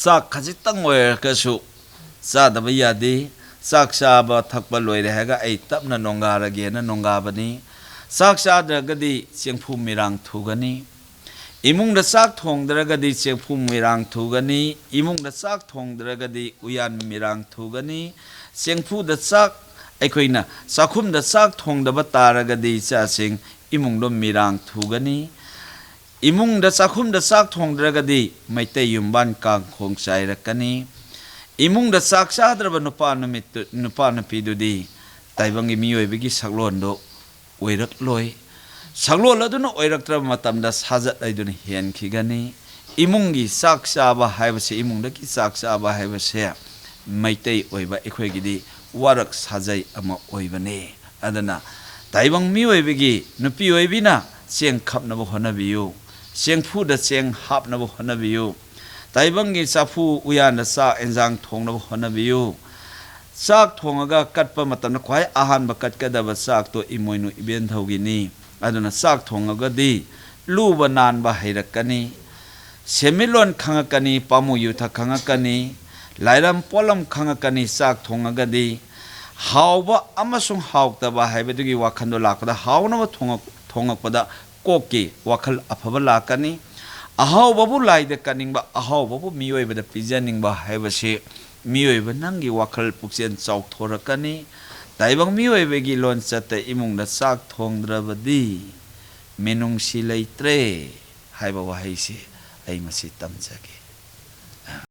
ꯆꯥꯛ ꯈꯖꯤꯛꯇꯪ ꯑꯣꯏꯔꯒꯁꯨ ꯆꯥꯗꯕ ꯌꯥꯗꯦ ꯆꯥꯛ ꯆꯥꯕ ꯊꯛꯄ ꯂꯣꯏꯔꯦ ꯍꯥꯏꯔꯒ ꯑꯩ ꯇꯞꯅ ꯅꯣꯡꯒꯥꯔꯒꯦꯅ ꯅꯣꯡꯒꯥꯕꯅꯤ ꯆꯥꯛ ꯆꯥꯗ꯭ꯔꯒꯗꯤ ꯆꯦꯡꯐꯨ ꯃꯤꯔꯥꯡ ꯊꯨꯒꯅꯤ ꯏꯃꯨꯡꯗ ꯆꯥꯛ ꯊꯣꯡꯗ꯭ꯔꯒꯗꯤ ꯆꯦꯡꯐꯨ ꯃꯤꯔꯥꯡ ꯊꯨꯒꯅꯤ ꯏꯃꯨꯡꯗ ꯆꯥꯛ ꯊꯣꯡꯗ꯭ꯔꯒꯗꯤ ꯎꯌꯥꯟ ꯃꯤꯔꯥꯡ ꯊꯨꯒꯅꯤ ꯆꯦꯡꯐꯨꯗ ꯆꯥꯛ ꯑꯩꯈꯣꯏꯅ ꯆꯥꯛꯈꯨꯝꯗ ꯆꯥꯛ ꯊꯣꯡꯗꯕ ꯇꯥꯔꯒꯗꯤ ꯏꯆꯥꯁꯤꯡ ꯏꯃꯨꯡꯗꯣ ꯃꯤꯔꯥꯡ ꯊꯨꯒꯅꯤ ꯏꯃꯨꯡꯗ ꯆꯥꯛꯈꯨꯝꯗ ꯆꯥꯛ ꯊꯣꯡꯗ꯭ꯔꯒꯗꯤ ꯃꯩꯇꯩ ꯌꯨꯝꯕꯥꯟ ꯀꯥꯡꯈꯣꯡ ꯆꯥꯏꯔꯛꯀꯅꯤ ꯏꯃꯨꯡꯗ ꯆꯥꯛ ꯆꯥꯗ꯭ꯔꯕ ꯅꯨꯄꯥ ꯅꯨꯄꯤꯗꯨꯗꯤ ꯇꯥꯏꯕꯪꯒꯤ ꯃꯤꯑꯣꯏꯕꯒꯤ ꯁꯛꯂꯣꯟꯗꯣ ꯑꯣꯏꯔꯛꯂꯣꯏ ꯁꯛꯂꯣꯟ ꯑꯗꯨꯅ ꯑꯣꯏꯔꯛꯇ꯭ꯔꯕ ꯃꯇꯝꯗ ꯁꯥꯖꯠ ꯍꯥꯏꯗꯨꯅ ꯍꯦꯟꯈꯤꯒꯅꯤ ꯏꯃꯨꯡꯒꯤ ꯆꯥꯛ ꯆꯥꯕ ꯍꯥꯏꯕꯁꯦ ꯏꯃꯨꯡꯗꯒꯤ ꯆꯥꯛ ꯆꯥꯕ ꯍꯥꯏꯕꯁꯦ ꯃꯩꯇꯩ ꯑꯣꯏꯕ ꯑꯩꯈꯣꯏꯒꯤꯗꯤ ꯋꯥꯔꯛ ꯁꯥꯖꯩ ꯑꯃ ꯑꯣꯏꯕꯅꯤ ꯑꯗꯨꯅ ꯇꯥꯏꯕꯪ ꯃꯤꯑꯣꯏꯕꯒꯤ ꯅꯨꯄꯤ ꯑꯣꯏꯕꯤꯅ ꯆꯦꯡ ꯈꯞꯅꯕ ꯍꯣꯠꯅꯕꯤꯌꯨ ꯆꯦꯡꯐꯨꯗ ꯆꯦꯡ ꯍꯥꯞꯅꯕ ꯍꯣꯠꯅꯕꯤꯌꯨ ꯇꯥꯏꯕꯪꯒꯤ ꯆꯐꯨ ꯎꯌꯥꯟꯗ ꯆꯥꯛ ꯑꯦꯟꯖꯥꯡ ꯊꯣꯡꯅꯕ ꯍꯣꯠꯅꯕꯤꯌꯨ ꯆꯥꯛ ꯊꯣꯡꯉꯒ ꯀꯠꯄ ꯃꯇꯝꯗ ꯈ꯭ꯋꯥꯏ ꯑꯍꯥꯟꯕ ꯀꯠꯀꯗꯕ ꯆꯥꯛꯇꯣ ꯏꯃꯣꯏꯅꯨ ꯏꯕꯦꯟꯊꯧꯒꯤꯅꯤ ꯑꯗꯨꯅ ꯆꯥꯛ ꯊꯣꯡꯉꯒꯗꯤ ꯂꯨꯕ ꯅꯥꯟꯕ ꯍꯩꯔꯛꯀꯅꯤ ꯁꯦꯟꯃꯤꯠꯂꯣꯟ ꯈꯪꯉꯛꯀꯅꯤ ꯄꯥꯃꯨ ꯌꯨꯊꯛ ꯈꯪꯉꯛꯀꯅꯤ ꯂꯥꯏꯔꯝ ꯄꯣꯠꯂꯝ ꯈꯪꯉꯛꯀꯅꯤ ꯆꯥꯛ ꯊꯣꯡꯉꯒꯗꯤ ꯍꯥꯎꯕ ꯑꯃꯁꯨꯡ ꯍꯥꯎꯇꯕ ꯍꯥꯏꯕꯗꯨꯒꯤ ꯋꯥꯈꯜꯗꯣ ꯂꯥꯛꯄꯗ ꯍꯥꯎꯅꯕ ꯊꯣꯡꯉꯛꯄꯗ ꯀꯣꯛꯀꯤ ꯋꯥꯈꯜ ꯑꯐꯕ ꯂꯥꯛꯀꯅꯤ ꯑꯍꯥꯎꯕꯕꯨ ꯂꯥꯏꯗ ꯀꯠꯅꯤꯡꯕ ꯑꯍꯥꯎꯕꯕꯨ ꯃꯤꯑꯣꯏꯕꯗ ꯄꯤꯖꯅꯤꯡꯕ ꯍꯥꯏꯕꯁꯤ ꯃꯤꯑꯣꯏꯕ ꯅꯪꯒꯤ ꯋꯥꯈꯜ ꯄꯨꯛꯆꯦꯜ ꯆꯥꯎꯊꯣꯔꯛꯀꯅꯤ ꯇꯥꯏꯕꯪ ꯃꯤꯑꯣꯏꯕꯒꯤ ꯂꯣꯟꯆꯠꯇ ꯏꯃꯨꯡꯗ ꯆꯥꯛ ꯊꯣꯡꯗ꯭ꯔꯕꯗꯤ ꯃꯤꯅꯨꯡꯁꯤ ꯂꯩꯇ꯭ꯔꯦ ꯍꯥꯏꯕ ꯋꯥꯍꯩꯁꯤ ꯑꯩ ꯃꯁꯤ ꯇꯝꯖꯒꯦ